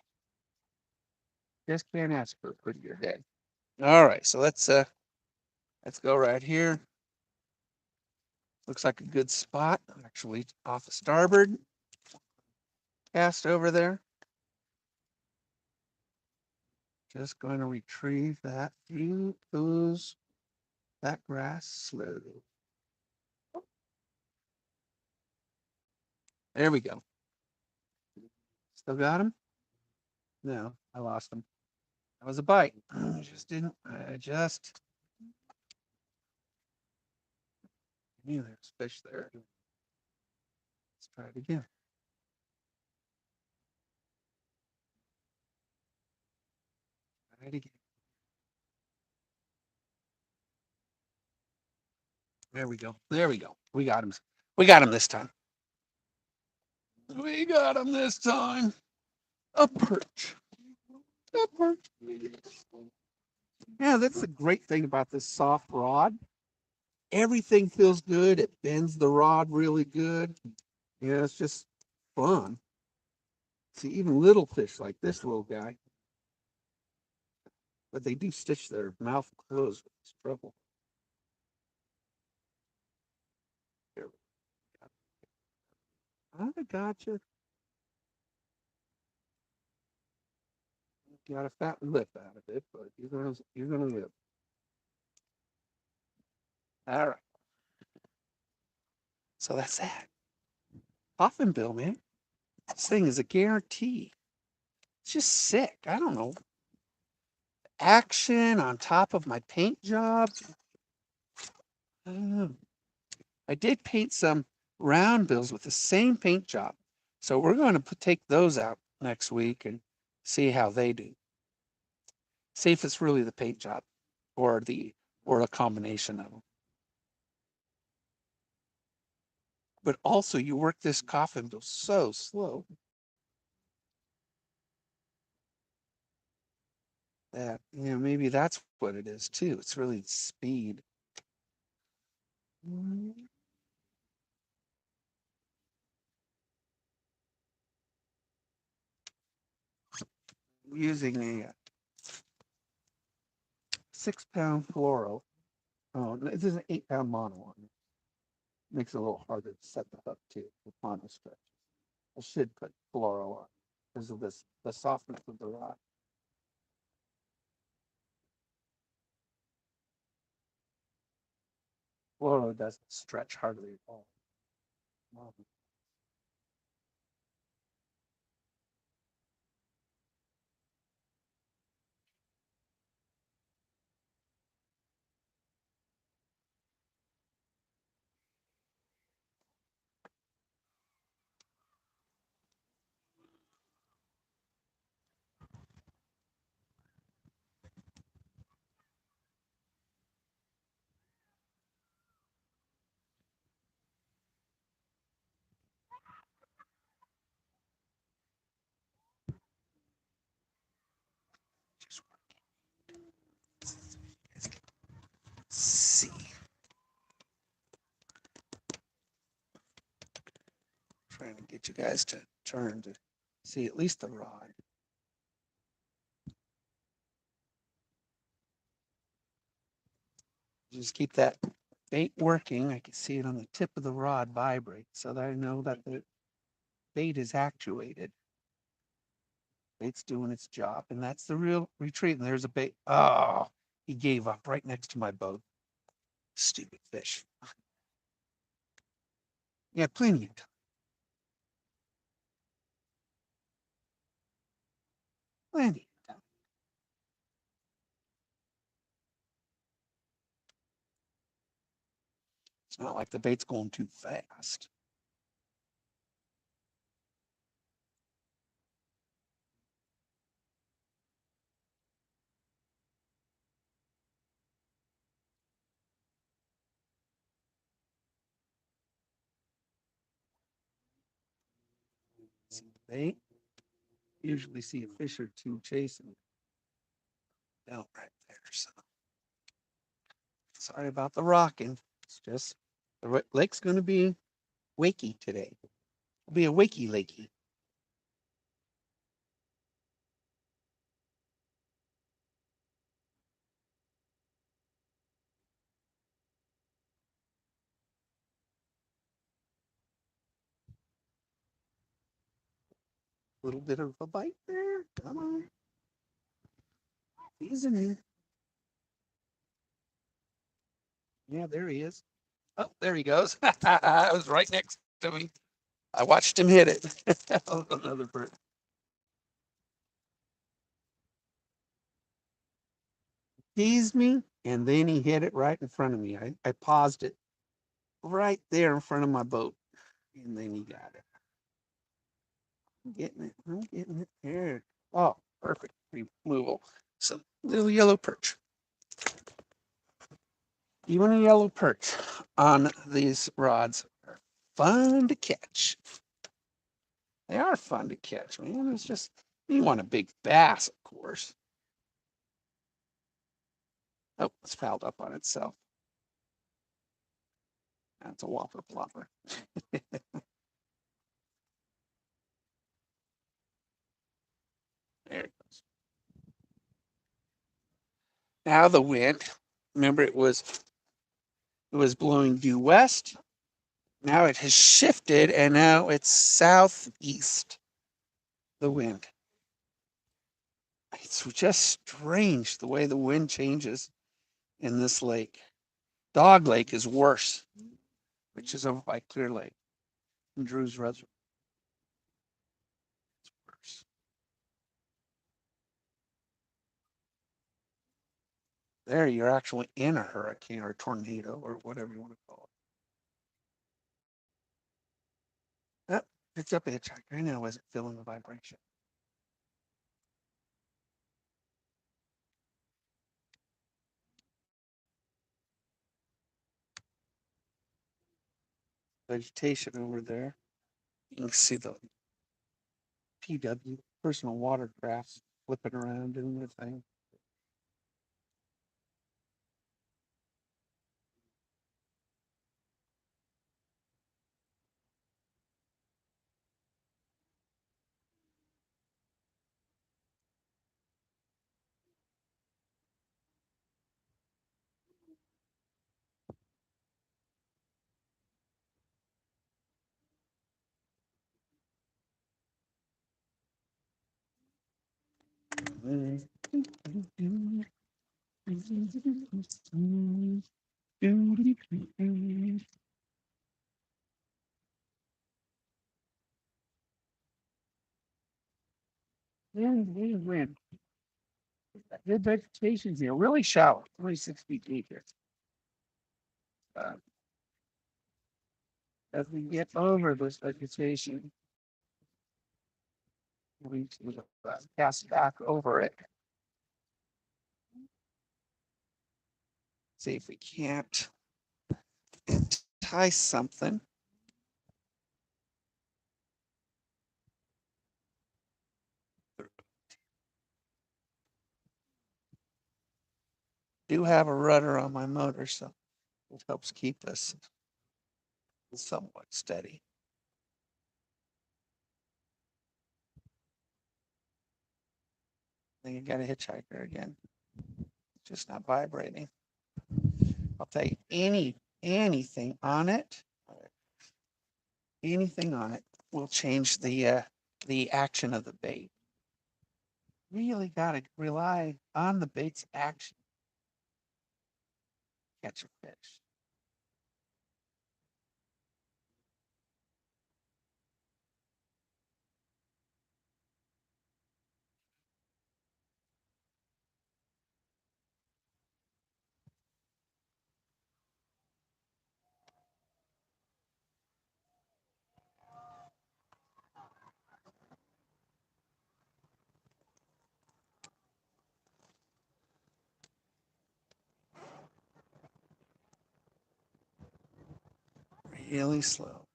Just can't ask for a prettier day. All right, so let's go right here. Looks like a good spot. Actually, off the starboard. Cast over there. Just going to retrieve that through that grass slowly. There we go. Still got him? No, I lost him. That was a bite. I just knew there's fish there. Let's try it again. Try it again. There we go. There we go. We got him. We got him this time. We got him this time. A perch. A perch. Yeah, that's the great thing about this soft rod. Everything feels good. It bends the rod really good. Yeah, it's just fun. See, even little fish like this little guy, but they do stitch their mouth closed with this trouble. Here. I gotcha. got a fat lip out of it, but you're gonna live. All right. So that's that. Coffin bill, man. This thing is a guarantee. It's just sick. I don't know. Action on top of my paint job. I don't know. I did paint some round bills with the same paint job. So we're going to take those out next week and see how they do. See if it's really the paint job or a combination of them. But also you work this coffin bill so slow that, maybe that's what it is too. It's really speed. Using a 6-pound fluoro. Oh, this is an 8-pound mono on it. Makes it a little harder to set the hook too with mono stretch. I should put fluoro on because of the softness of the rod. Fluoro doesn't stretch hardly at all. Just see. Trying to get you guys to turn to see at least the rod. Just keep that bait working. I can see it on the tip of the rod vibrate so that I know that the bait is actuated. Bait's doing its job, and that's the real retreat. And there's a bait. Oh, he gave up right next to my boat. Stupid fish. Yeah, plenty of time. Plenty of time. It's not like the bait's going too fast. See the bait? Usually see a fish or two chasing out right there. So sorry about the rocking. It's just the lake's going to be wakey today. It'll be a wakey lakey. A little bit of a bite there. Come on. He's in here. Yeah, there he is. Oh, there he goes. I was right next to me. I watched him hit it. Another bird. Teased me, and then he hit it right in front of me. I paused it right there in front of my boat, and then he got it. I'm getting it. I'm getting it. There. Oh, perfect removal. Some little yellow perch. Even a yellow perch on these rods are fun to catch. They are fun to catch, man. It's just, you want a big bass, of course. Oh, it's fouled up on itself. That's a whopper plopper. There it goes. Now the wind, remember it was blowing due west. Now it has shifted and now it's southeast, the wind. I It's just strange the way the wind changes in this lake. Dog Lake is worse, which is over by Clear Lake and Drew's Reservoir. It's worse. There, you're actually in a hurricane or a tornado or whatever you want to call it. Oh, picked up a hitchhiker. I know I wasn't feeling the vibration. Vegetation over there. You can see the PW, personal watercraft, flipping around doing their thing. Wind. Good vegetation here, really shallow, 6 feet deep here. As we get over this vegetation, we cast back over it. See if we can't entice something. Do have a rudder on my motor, so it helps keep us somewhat steady. Then you got a hitchhiker again. Just not vibrating. I'll tell you, anything on it will change the action of the bait. Really got to rely on the bait's action. Catch a fish. Really slow.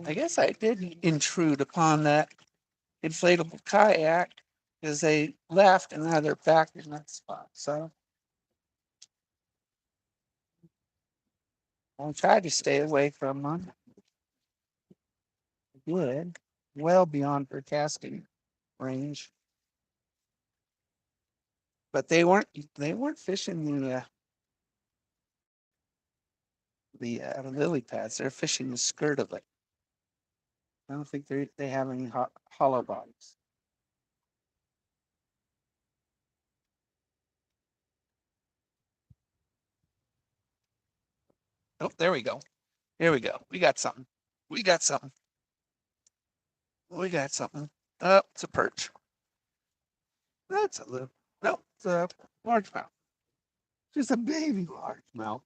I guess I did intrude upon that inflatable kayak because they left and now they're back in that spot. So I'll try to stay away from them. Good. Well beyond their casting range. But they weren't fishing the lily pads. They're fishing the skirt of it. I don't think they have any hollow bodies. Oh, there we go. Here we go. We got something. We got something. We got something. Oh, it's a perch. That's a little. No, it's a largemouth. Just a baby largemouth.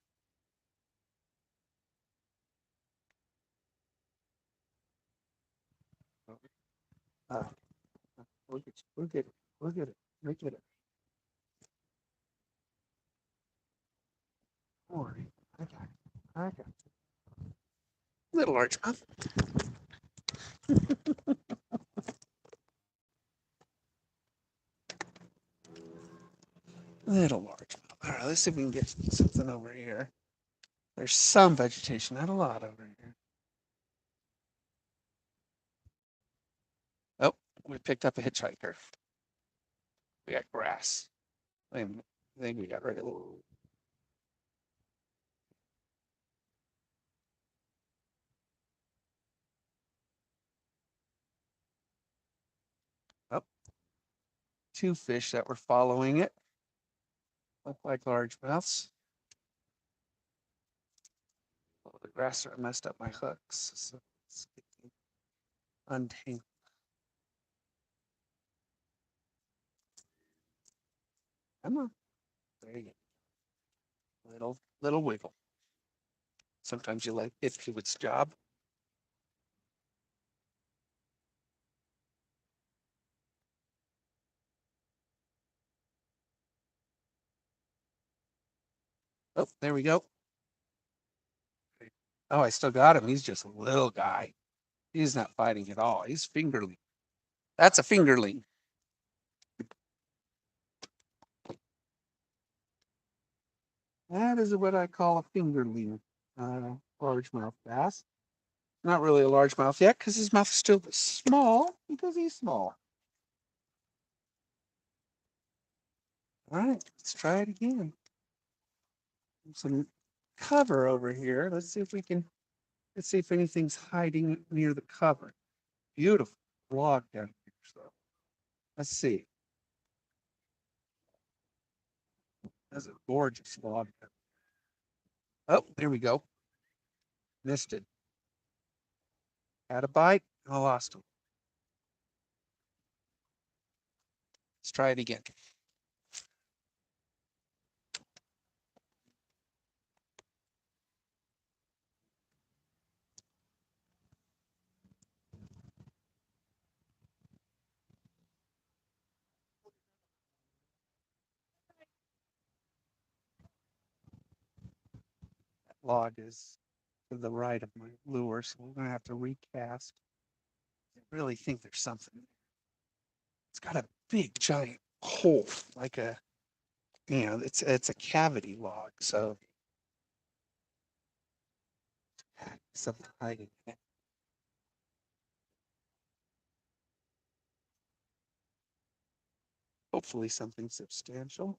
Uh, we'll get it. We'll get it. We'll get it. We'll get it. Don't worry. I got it. I got it. Little largemouth. Little largemouth. All right, let's see if we can get something over here. There's some vegetation, not a lot over here. Oh, we picked up a hitchhiker. We got grass. I think we got rid of it. Oh, two fish that were following it. Look like largemouths. Oh, the grass sort of messed up my hooks. So let's get them untangled. Come on. There you go. Little wiggle. Sometimes you let it do its job. Oh, there we go. Oh, I still got him. He's just a little guy. He's not fighting at all. He's fingerling. That's a fingerling. That is what I call a fingerling, largemouth bass. Not really a largemouth yet because his mouth is still small because he's small. All right, let's try it again. Some cover over here. Let's see if anything's hiding near the cover. Beautiful log down here. So let's see. That's a gorgeous log. Oh, there we go. Missed it. Had a bite. I lost him. Let's try it again. That log is to the right of my lure, so we're gonna have to recast. I really think there's something. It's got a big giant hole, like it's a cavity log, so something hiding in it. Hopefully something substantial.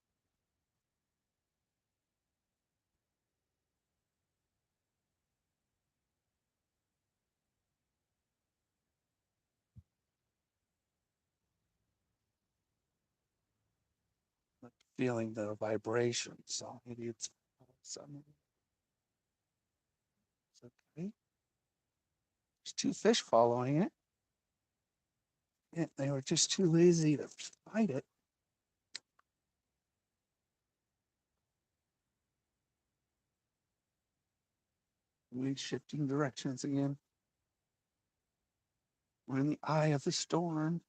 I'm feeling the vibration, so maybe it's something. It's okay. There's two fish following it. Yeah, they were just too lazy to fight it. We're shifting directions again. We're in the eye of the storm.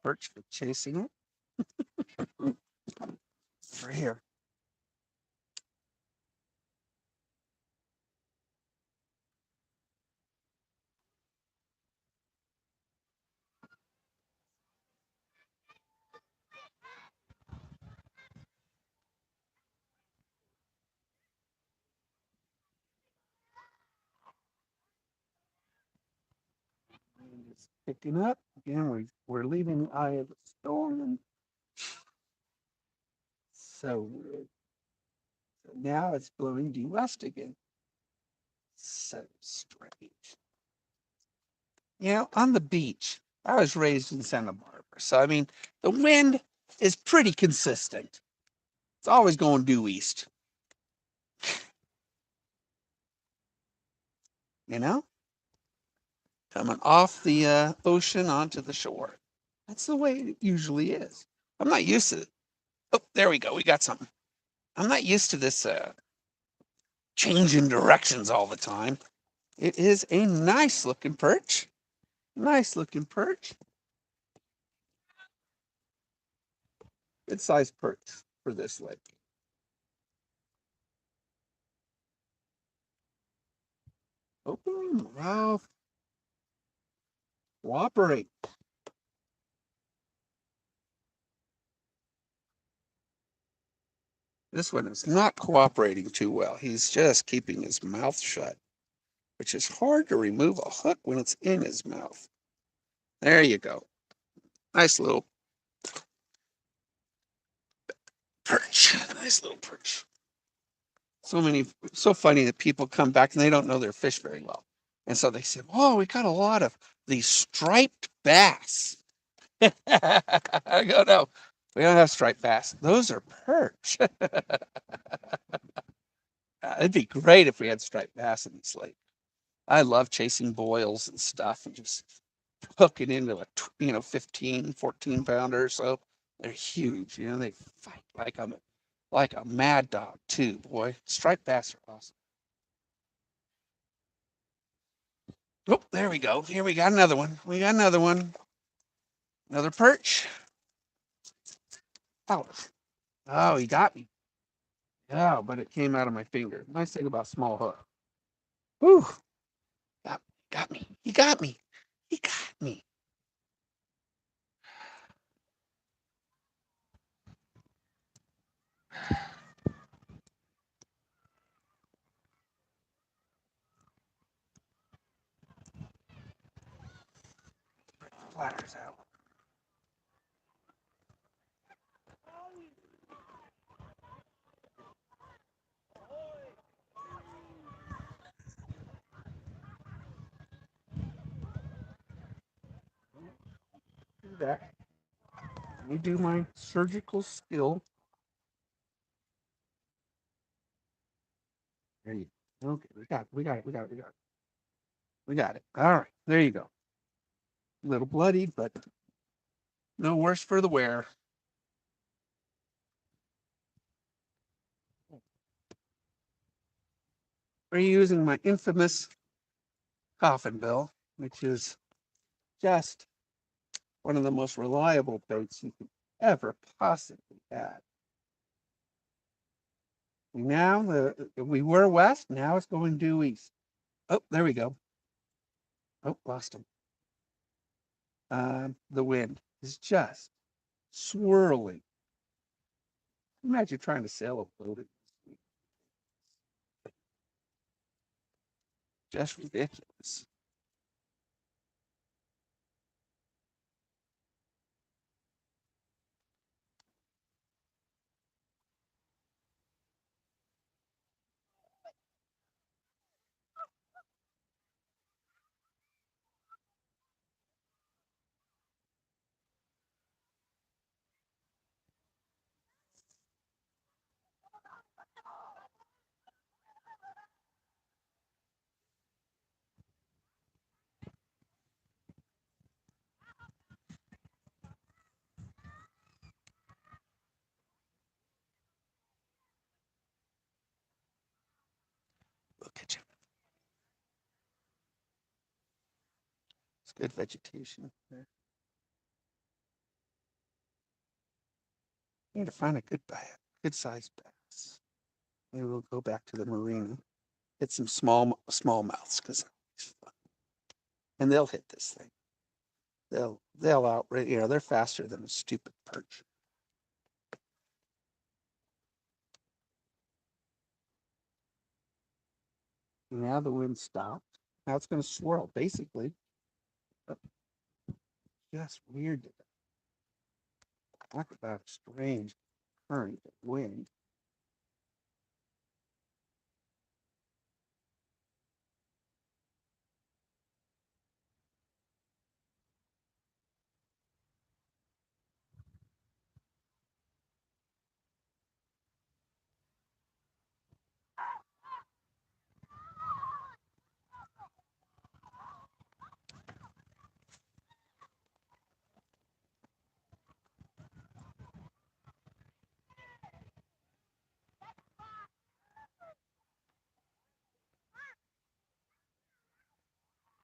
Perch for chasing it. For here. And it's picking up. Again, we're leaving the eye of the storm. So weird. So now it's blowing due west again. So strange. You know, on the beach, I was raised in Santa Barbara. So, I mean, the wind is pretty consistent. It's always going due east. You know? Coming off the ocean onto the shore. That's the way it usually is. I'm not used to it. Oh, there we go. We got something. I'm not used to this change in directions all the time. It is a nice looking perch. Nice looking perch. Good sized perch for this lake. Open mouth. Cooperate. This one is not cooperating too well. He's just keeping his mouth shut, which is hard to remove a hook when it's in his mouth. There you go. Nice little perch. Nice little perch. So funny that people come back and they don't know their fish very well. And so they say, oh, we got a lot of these striped bass. I go, no, we don't have striped bass. Those are perch. It'd be great if we had striped bass in this lake. I love chasing boils and stuff and just hooking into a 15, 14 pounder. So they're huge. They fight like a mad dog too, boy. Striped bass are awesome. Oh, there we go. Here we got another one. We got another one. Another perch. Ouch. Oh, he got me. Yeah, but it came out of my finger. Nice thing about small hook. Whew. Got me. He got me. He got me. Flatters out. Do that. Let me do my surgical skill. There you go. Okay, we got it. We got it. We got it. We got it. We got it. All right. There you go. A little bloodied, but no worse for the wear. We're using my infamous coffin bill, which is just one of the most reliable baits you could ever possibly have. Now we were west, now it's going due east. Oh, there we go. Oh, lost him. The wind is just swirling. Imagine trying to sail a boat. Just ridiculous. Look at you. It's good vegetation there. Need to find a good sized bass. Maybe we'll go back to the marina, hit some small mouths because and they'll hit this thing. They'll outrate. They're faster than a stupid perch. Now the wind stopped. Now it's going to swirl, basically. Just weird. Talk about a strange current of wind.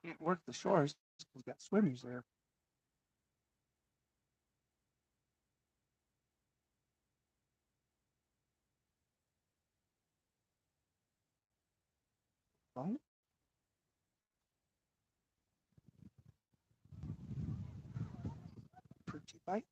Can't work the shores. We've got swimmers there. Right? Pretty bite.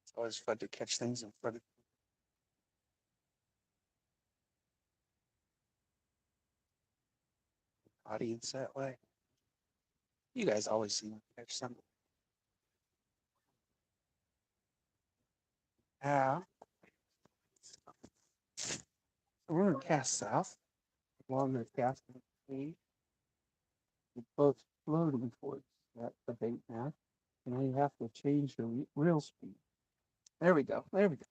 It's always fun to catch things in front of the audience that way. You guys always seem to catch something. Yeah. So we're going to cast south along the casting page. The boat's floating towards the bait now. And then you have to change the reel speed. There we go. There we go.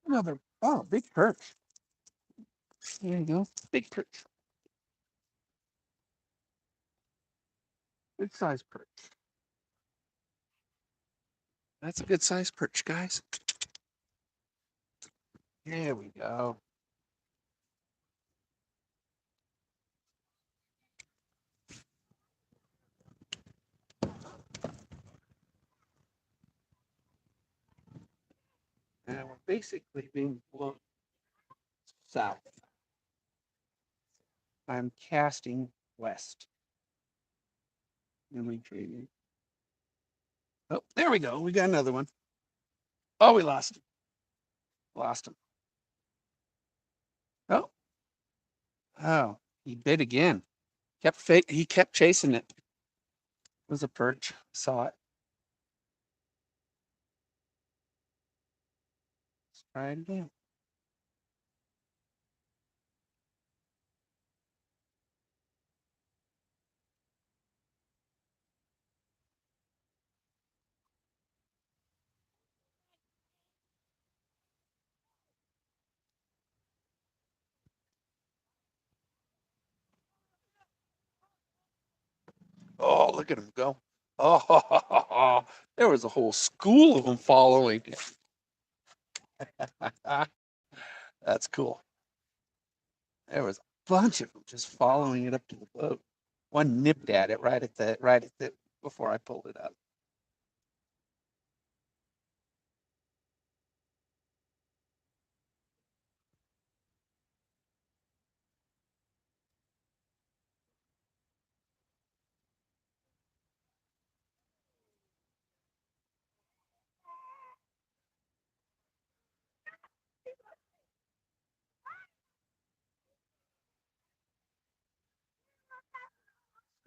Another, oh, big perch. There you go. Big perch. Good size perch. That's a good size perch, guys. There we go. And we're basically being blown south. I'm casting west. And retrieving. Oh, there we go. We got another one. Oh, we lost him. Lost him. Oh, oh, he bit again. He kept chasing it. It was a perch. Saw it. Let's try it again. Oh, look at him go. Oh, there was a whole school of them following. That's cool. There was a bunch of them just following it up to the boat. One nipped at it right at the before I pulled it up.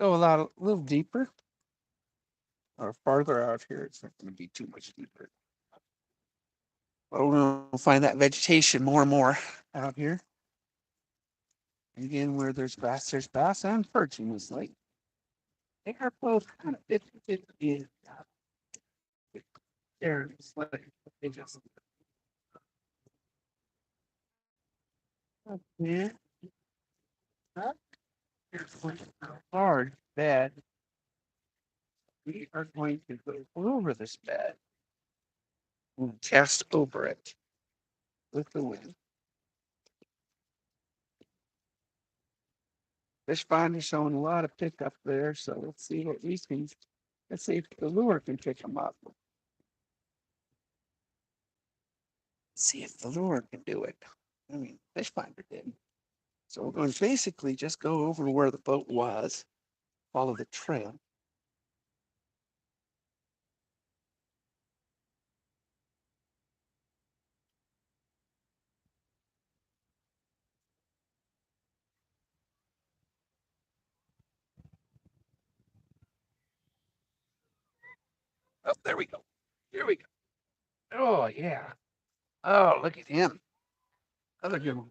Go a little deeper or farther out here. It's not going to be too much deeper. But we're going to find that vegetation more and more out here. Again, where there's bass and perch in this lake. They are both kind of 50-50. There, it's like they just yeah. Here's a large bed. We are going to go over this bed and cast over it with the wind. Fish finder showing a lot of pickup there, so let's see what we can. Let's see if the lure can pick them up. Let's see if the lure can do it. I mean, fish finder did. So we're going to basically just go over where the boat was, follow the trail. Oh, there we go. Here we go. Oh, yeah. Oh, look at him. Another good one.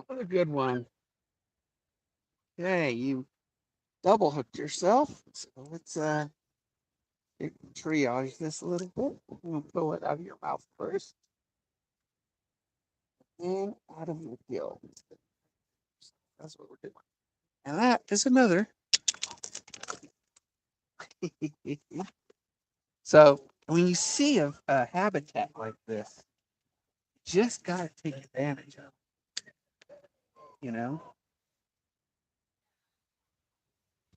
Another good one. Okay, you double hooked yourself. So let's triage this a little bit. We'll pull it out of your mouth first and out of your gill. That's what we're doing. And that is another. So when you see a habitat like this, you just got to take advantage of it, you know?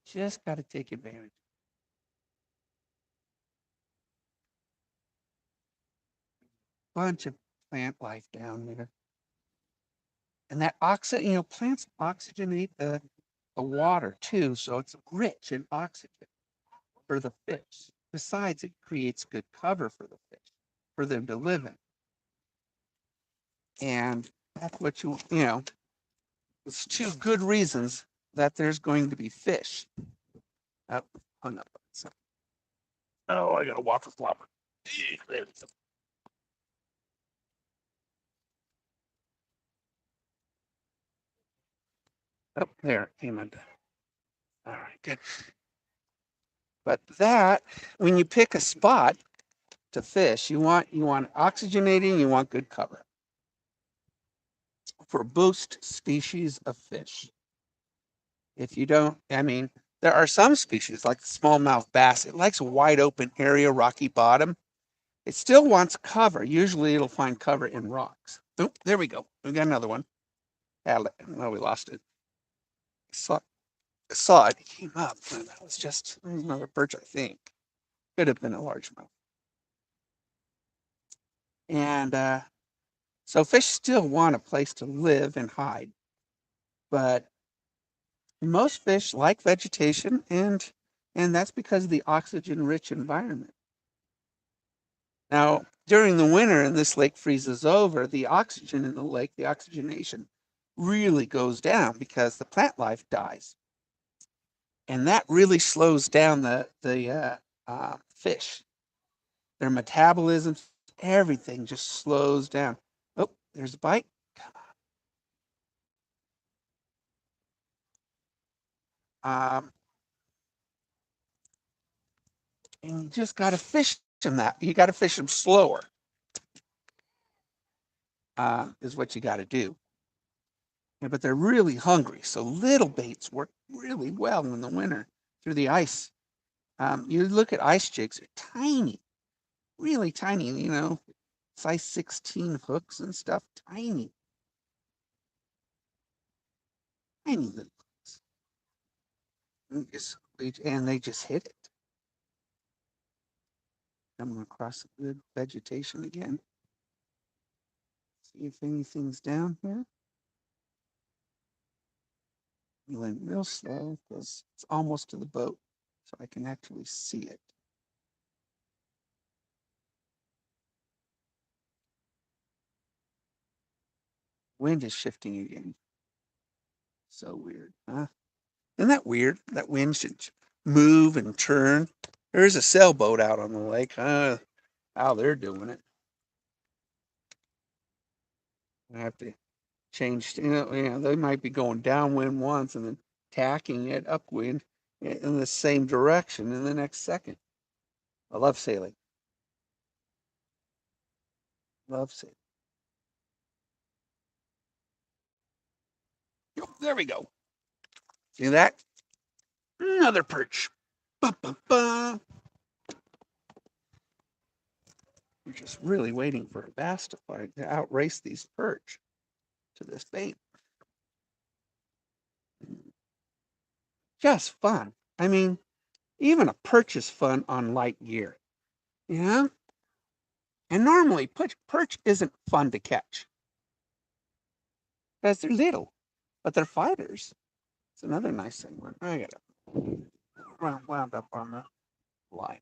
Just got to take advantage. Bunch of plant life down there. And that oxygen, plants oxygenate the water too, so it's rich in oxygen for the fish. Besides, it creates good cover for the fish, for them to live in. And that's what it's two good reasons that there's going to be fish. Oh, hung up. Oh, I got a water flopper. There it is. Oh, there it came undone. All right, good. But that, when you pick a spot to fish, you want oxygenating, you want good cover for boost species of fish. If you don't, there are some species like the smallmouth bass. It likes a wide open area, rocky bottom. It still wants cover. Usually it'll find cover in rocks. Oh, there we go. We got another one. No, we lost it. Saw it. It came up. That was just another perch, I think. Could have been a largemouth. And so fish still want a place to live and hide. But most fish like vegetation, and that's because of the oxygen-rich environment. Now, during the winter and this lake freezes over, the oxygen in the lake, the oxygenation, really goes down because the plant life dies. And that really slows down the fish. Their metabolism, everything just slows down. Oh, there's a bite. And you just got to fish them that. You got to fish them slower, is what you got to do. Yeah, but they're really hungry, so little baits work really well in the winter through the ice. You look at ice jigs; they're tiny, really tiny. Size 16 hooks and stuff, tiny, tiny little hooks. And they just hit it. Coming across the good vegetation again. See if anything's down here. Going real slow because it's almost to the boat, so I can actually see it. Wind is shifting again. So weird, huh? Isn't that weird? That wind should move and turn. There's a sailboat out on the lake. How they're doing it. I have to change. They might be going downwind once and then tacking it upwind in the same direction in the next second. I love sailing. Love sailing. There we go. See that? Another perch. Ba, ba, ba. We're just really waiting for a bass to outrace these perch to this bait. Just fun. Even a perch is fun on light gear. Yeah. And normally perch isn't fun to catch because they're little, but they're fighters. It's another nice thing. I got it wound up on the line.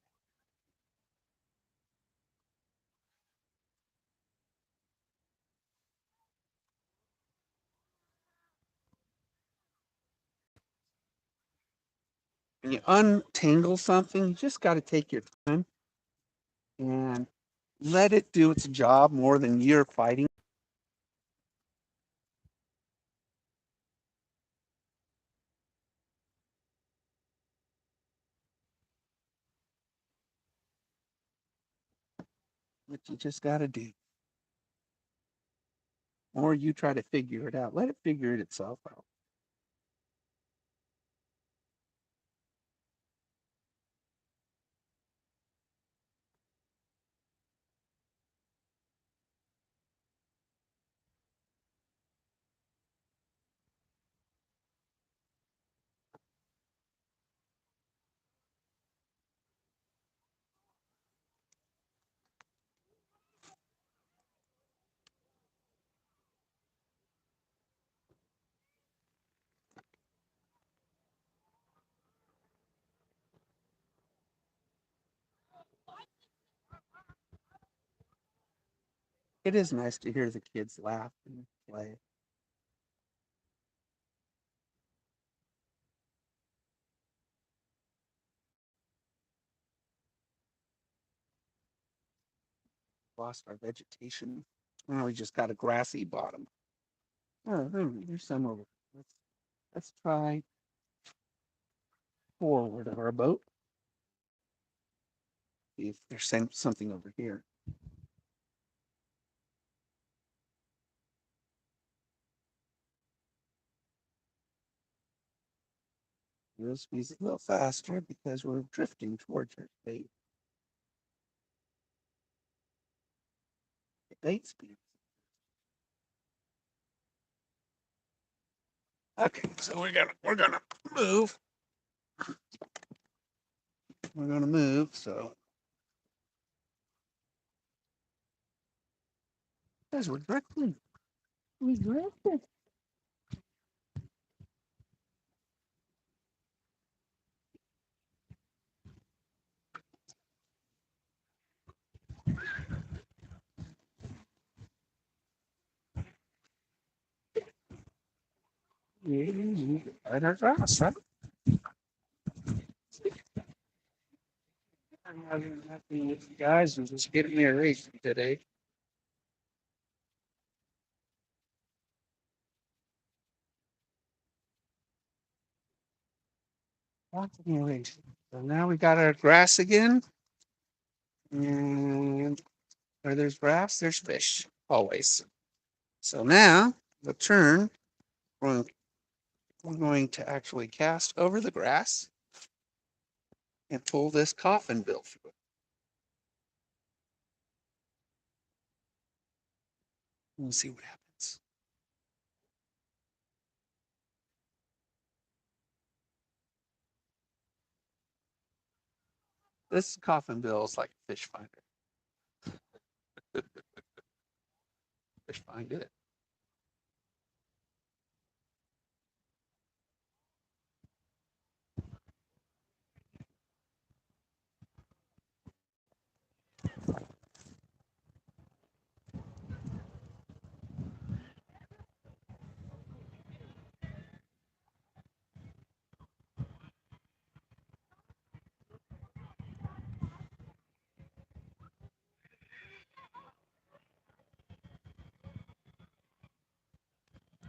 When you untangle something, you just got to take your time and let it do its job more than you're fighting. what you just got to do. Or you try to figure it out. Let it figure it itself out. It is nice to hear the kids laugh and play. Lost our vegetation. Oh, we just got a grassy bottom. Oh, there's some over. Let's try forward of our boat. See if there's something over here. We'll squeeze it a little faster because we're drifting towards our bait. Bait speed. Okay, so we're gonna move. We're gonna move. So guys, we're drifting. We drifted. Right across, right? I'm having happy with you guys and just getting me a race today. Lots of me a race. So now we got our grass again. And where there's grass, there's fish, always. So now the turn, we're going to actually cast over the grass and pull this coffin bill through it. We'll see what happens. This coffin bill is like a fish finder. Fish find it.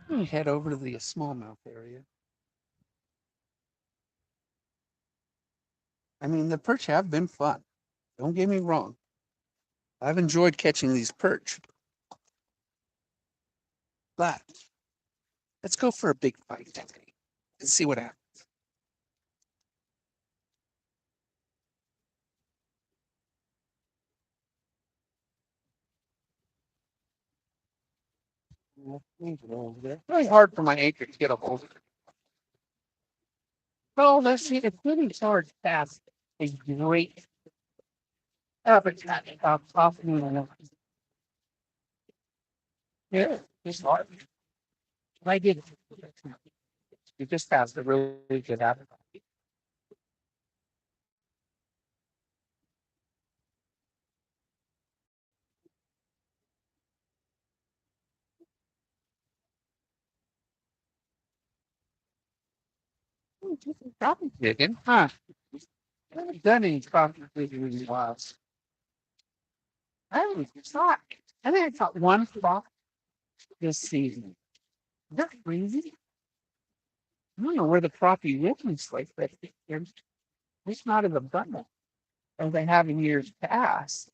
We head over to the smallmouth area. I mean, the perch have been fun. Don't get me wrong. I've enjoyed catching these perch. But let's go for a big fight today and see what happens. It's really hard for my anchor to get up over. Oh, let's see. It's really hard to pass a great habitat off. Yeah, it's hard. I did. You just passed a really good habitat. Probably digging, huh? I haven't done any property digging in a while. I haven't thought. I think I caught one spot this season. Is that crazy? I don't know where the crappie witness like, but it's not as abundant as they have in years past.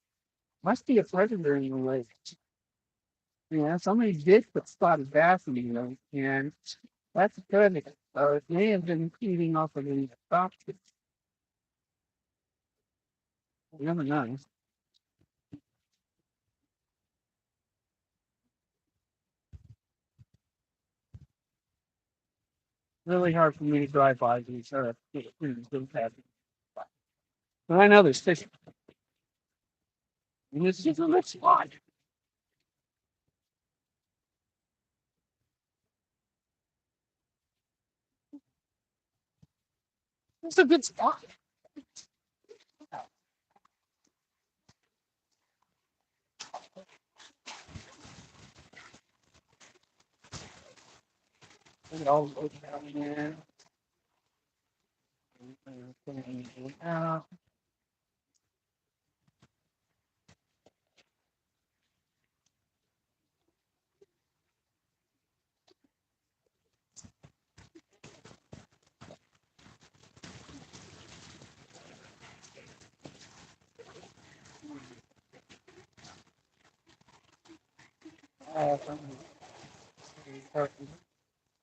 Must be a predator in the lake. Yeah, somebody did put spotted bass in the lake, and that's good. It may have been feeding off of the stock. You never know. Really hard for me to drive by these but I know there's fish. And this is a good spot. It's a good spot. Look at all the boats down there.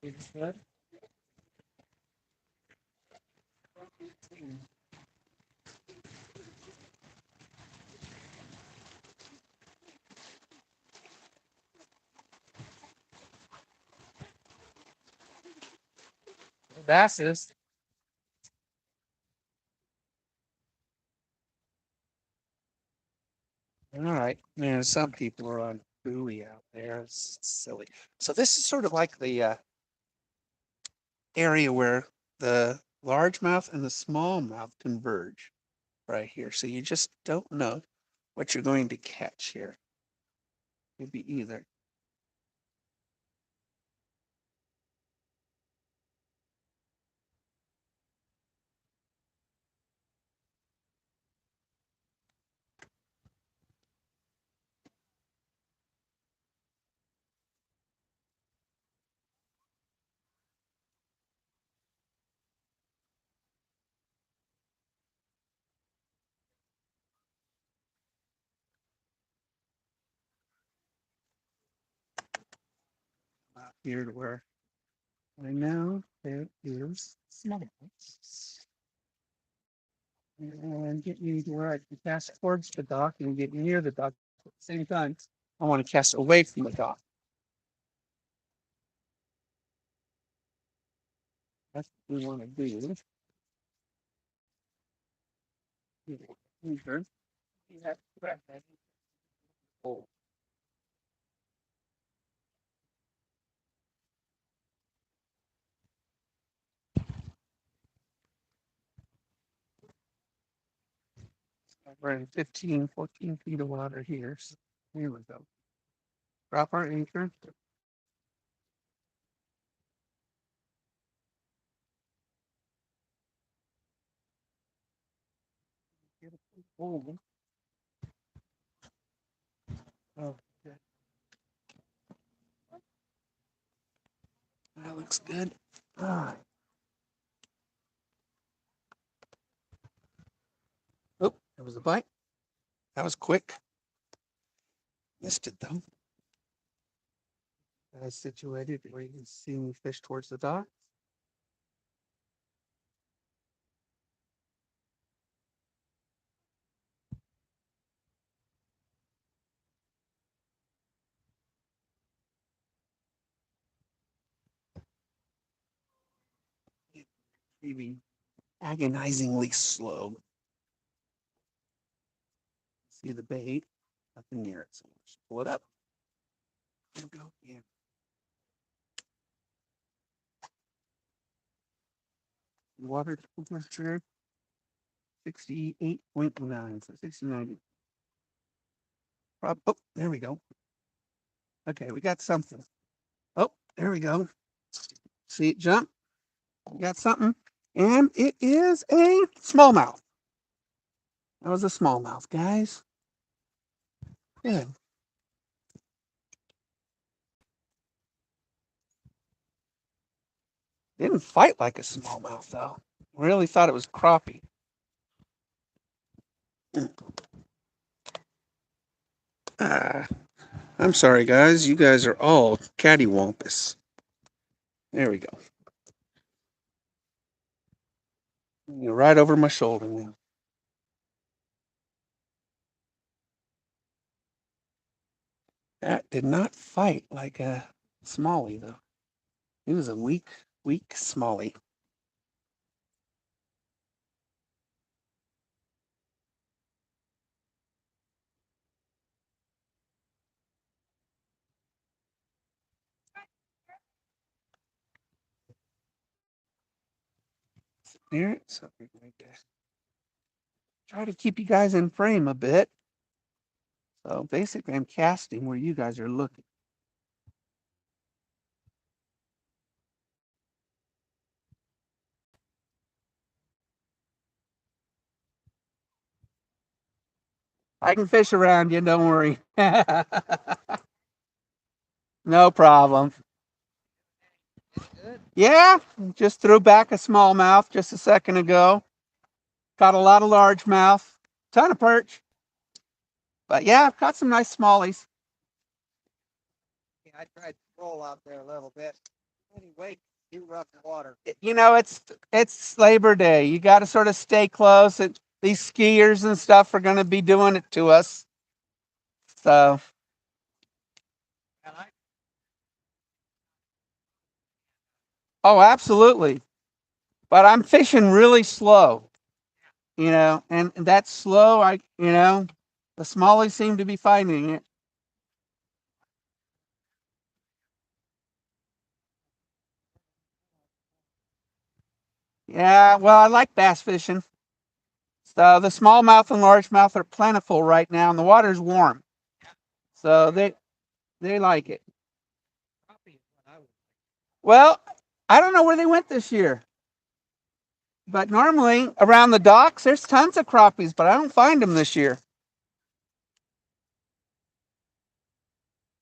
It's good. Basses. All right. Man, some people are on buoy out there. It's silly. So this is sort of like the area where the largemouth and the smallmouth converge right here. So you just don't know what you're going to catch here. Could be either. Out here to where I know there is smallmouth. And get me to where I can cast towards the dock and get near the dock at the same time. I want to cast away from the dock. That's what we want to do. Okay. Oh. We're in 15, 14 feet of water here. So here we go. Drop our anchor. Get a hold. Oh, okay. That looks good. Ah. Oh, there was a bite. That was quick. Missed it though. Situated where you can see me fish towards the dock. Maybe agonizingly slow. See the bait, nothing near it. So let's pull it up. There we go. Yeah. Water temperature 68.9. So 69. Oh, there we go. Okay, we got something. Oh, there we go. See it jump? We got something. And it is a smallmouth. That was a smallmouth, guys. Good. Didn't fight like a smallmouth, though. Really thought it was crappie. Ah, I'm sorry, guys. You guys are all cattywampus. There we go. You're right over my shoulder now. That did not fight like a smallie, though. He was a weak smallie. There, so we're going to try to keep you guys in frame a bit. So basically, I'm casting where you guys are looking. I can fish around you, don't worry. No problem. Yeah, just threw back a smallmouth just a second ago. Caught a lot of largemouth, ton of perch. But yeah, I've caught some nice smallies. Yeah, I tried to roll out there a little bit. Anyway, too rough water. You know, it's Labor Day. You got to sort of stay close. These skiers and stuff are going to be doing it to us. So, oh, absolutely. But I'm fishing really slow, and that slow, the smallies seem to be finding it. Yeah, well, I like bass fishing. So the smallmouth and largemouth are plentiful right now, and the water's warm. So they like it. Well, I don't know where they went this year, but normally around the docks, there's tons of crappies, but I don't find them this year.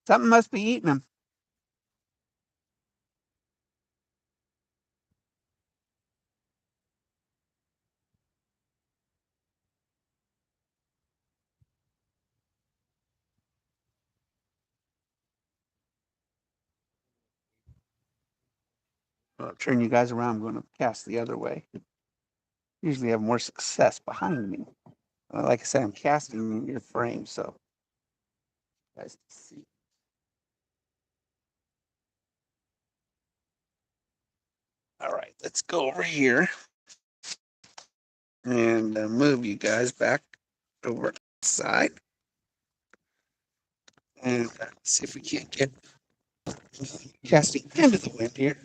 Something must be eating them. I'll turn you guys around. I'm going to cast the other way. Usually have more success behind me. Like I said, I'm casting in your frame, so you guys can see. All right, let's go over here and move you guys back over to the side and see if we can't get casting into the wind here.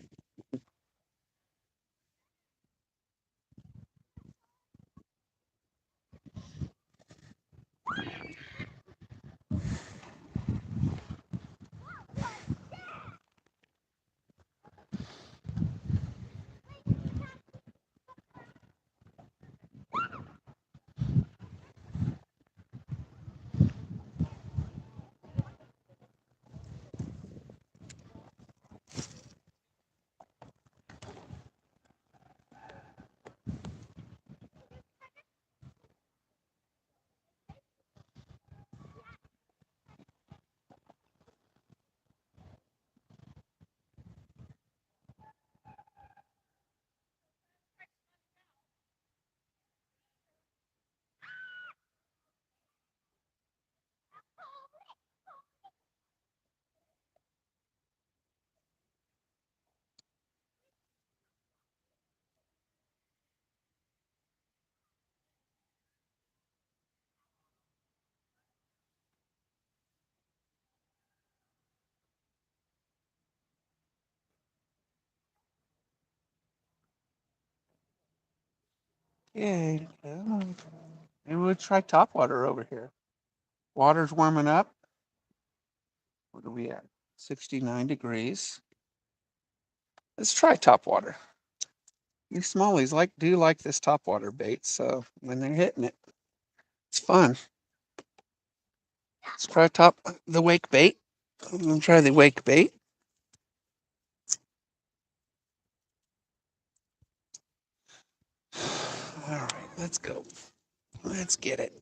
Okay, maybe we'll try topwater over here. Water's warming up. What are we at? 69 degrees. Let's try topwater. These smallies do like this topwater bait, so when they're hitting it, it's fun. Let's try the wake bait. I'm gonna try the wake bait. All right, let's go. Let's get it.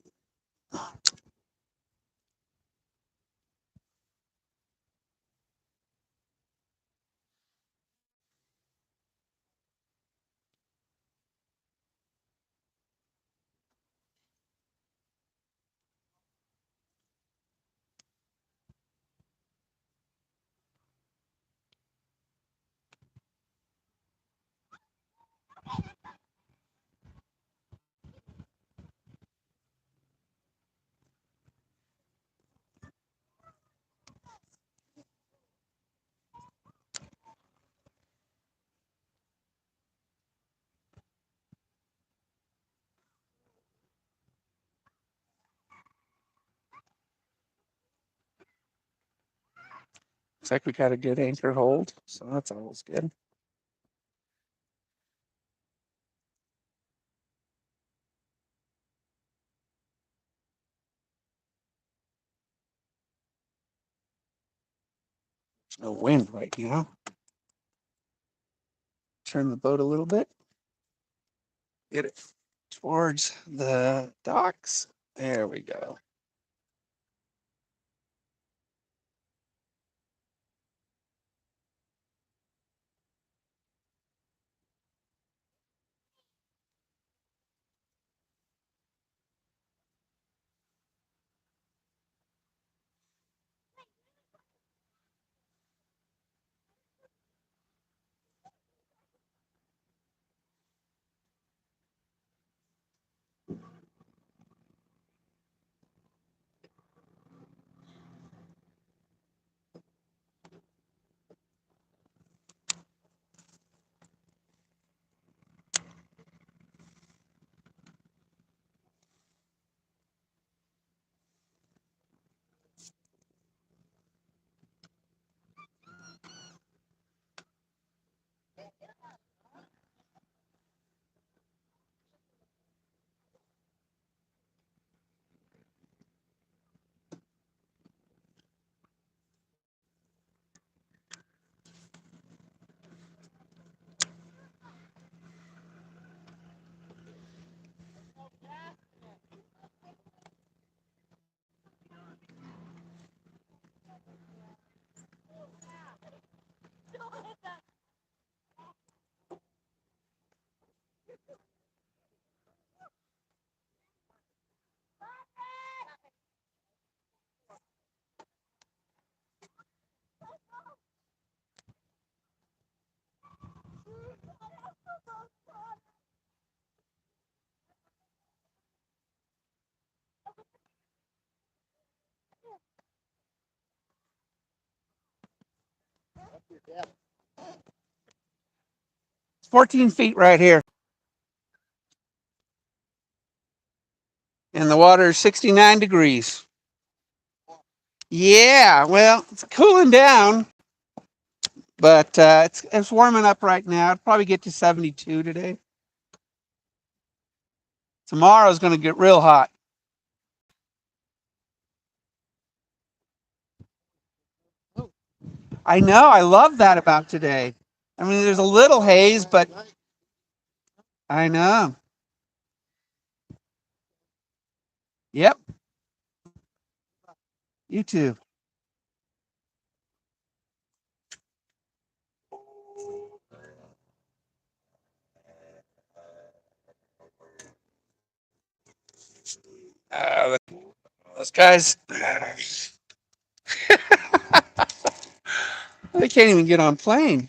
Looks like we got a good anchor hold, so that's always good. There's no wind right now. Turn the boat a little bit. Get it towards the docks. There we go. It's 14 feet right here. And the water is 69 degrees. Yeah, well, it's cooling down, but it's warming up right now. It'll probably get to 72 today. Tomorrow's going to get real hot. I know. I love that about today. I mean, there's a little haze, but I know. Yep. You too. Those guys, they can't even get on plane.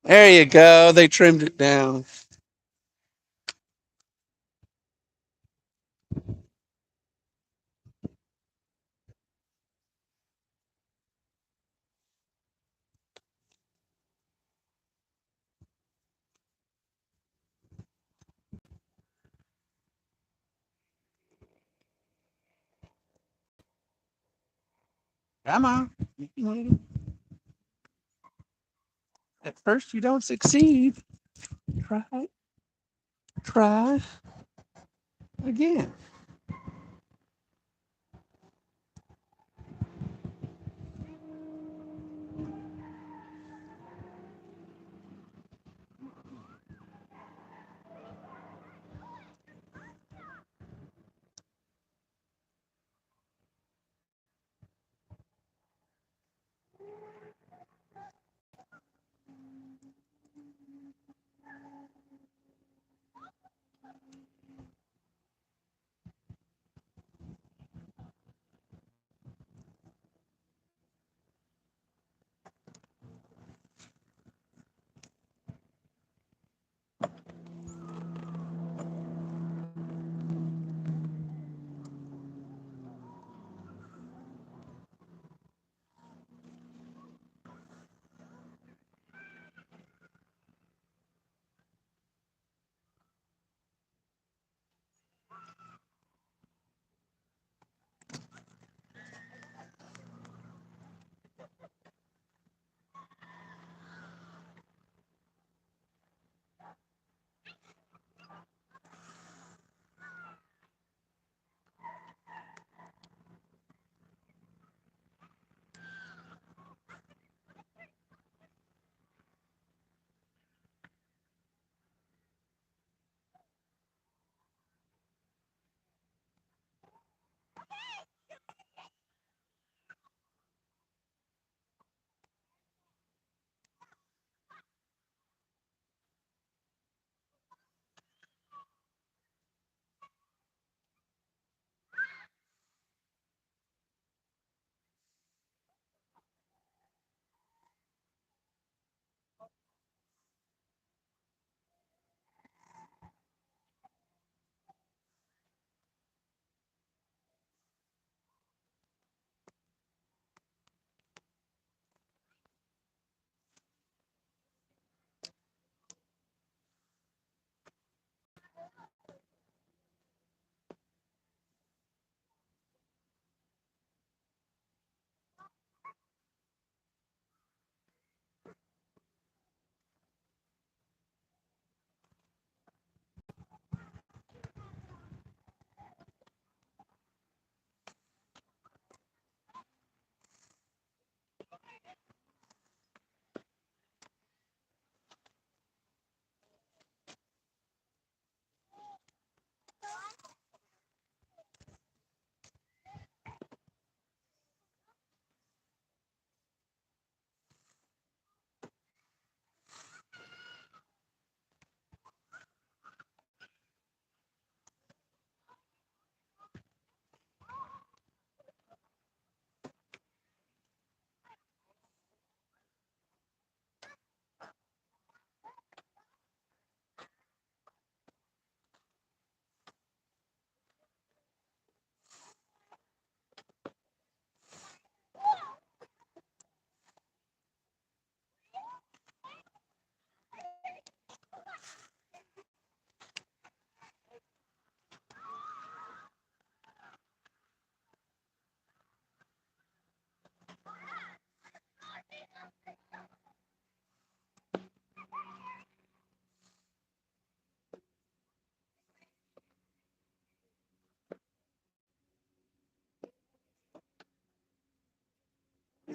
There you go. They trimmed it down. Come on. You can do it. At first, you don't succeed. Try again.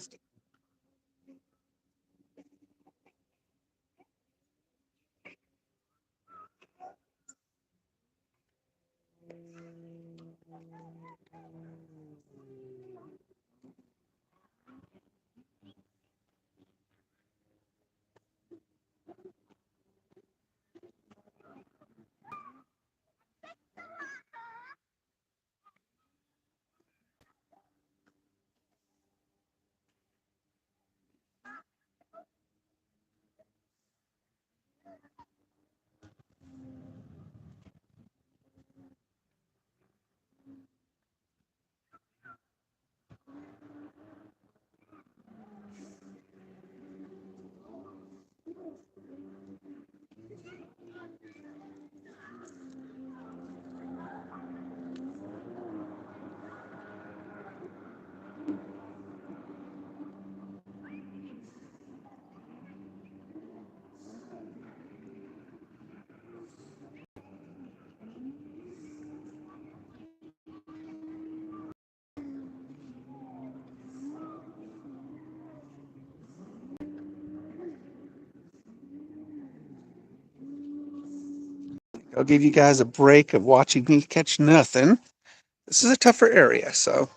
tasty. I'll give you guys a break of watching me catch nothing. This is a tougher area, so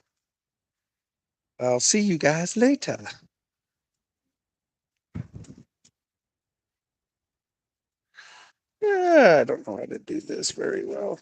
I'll see you guys later. I don't know how to do this very well.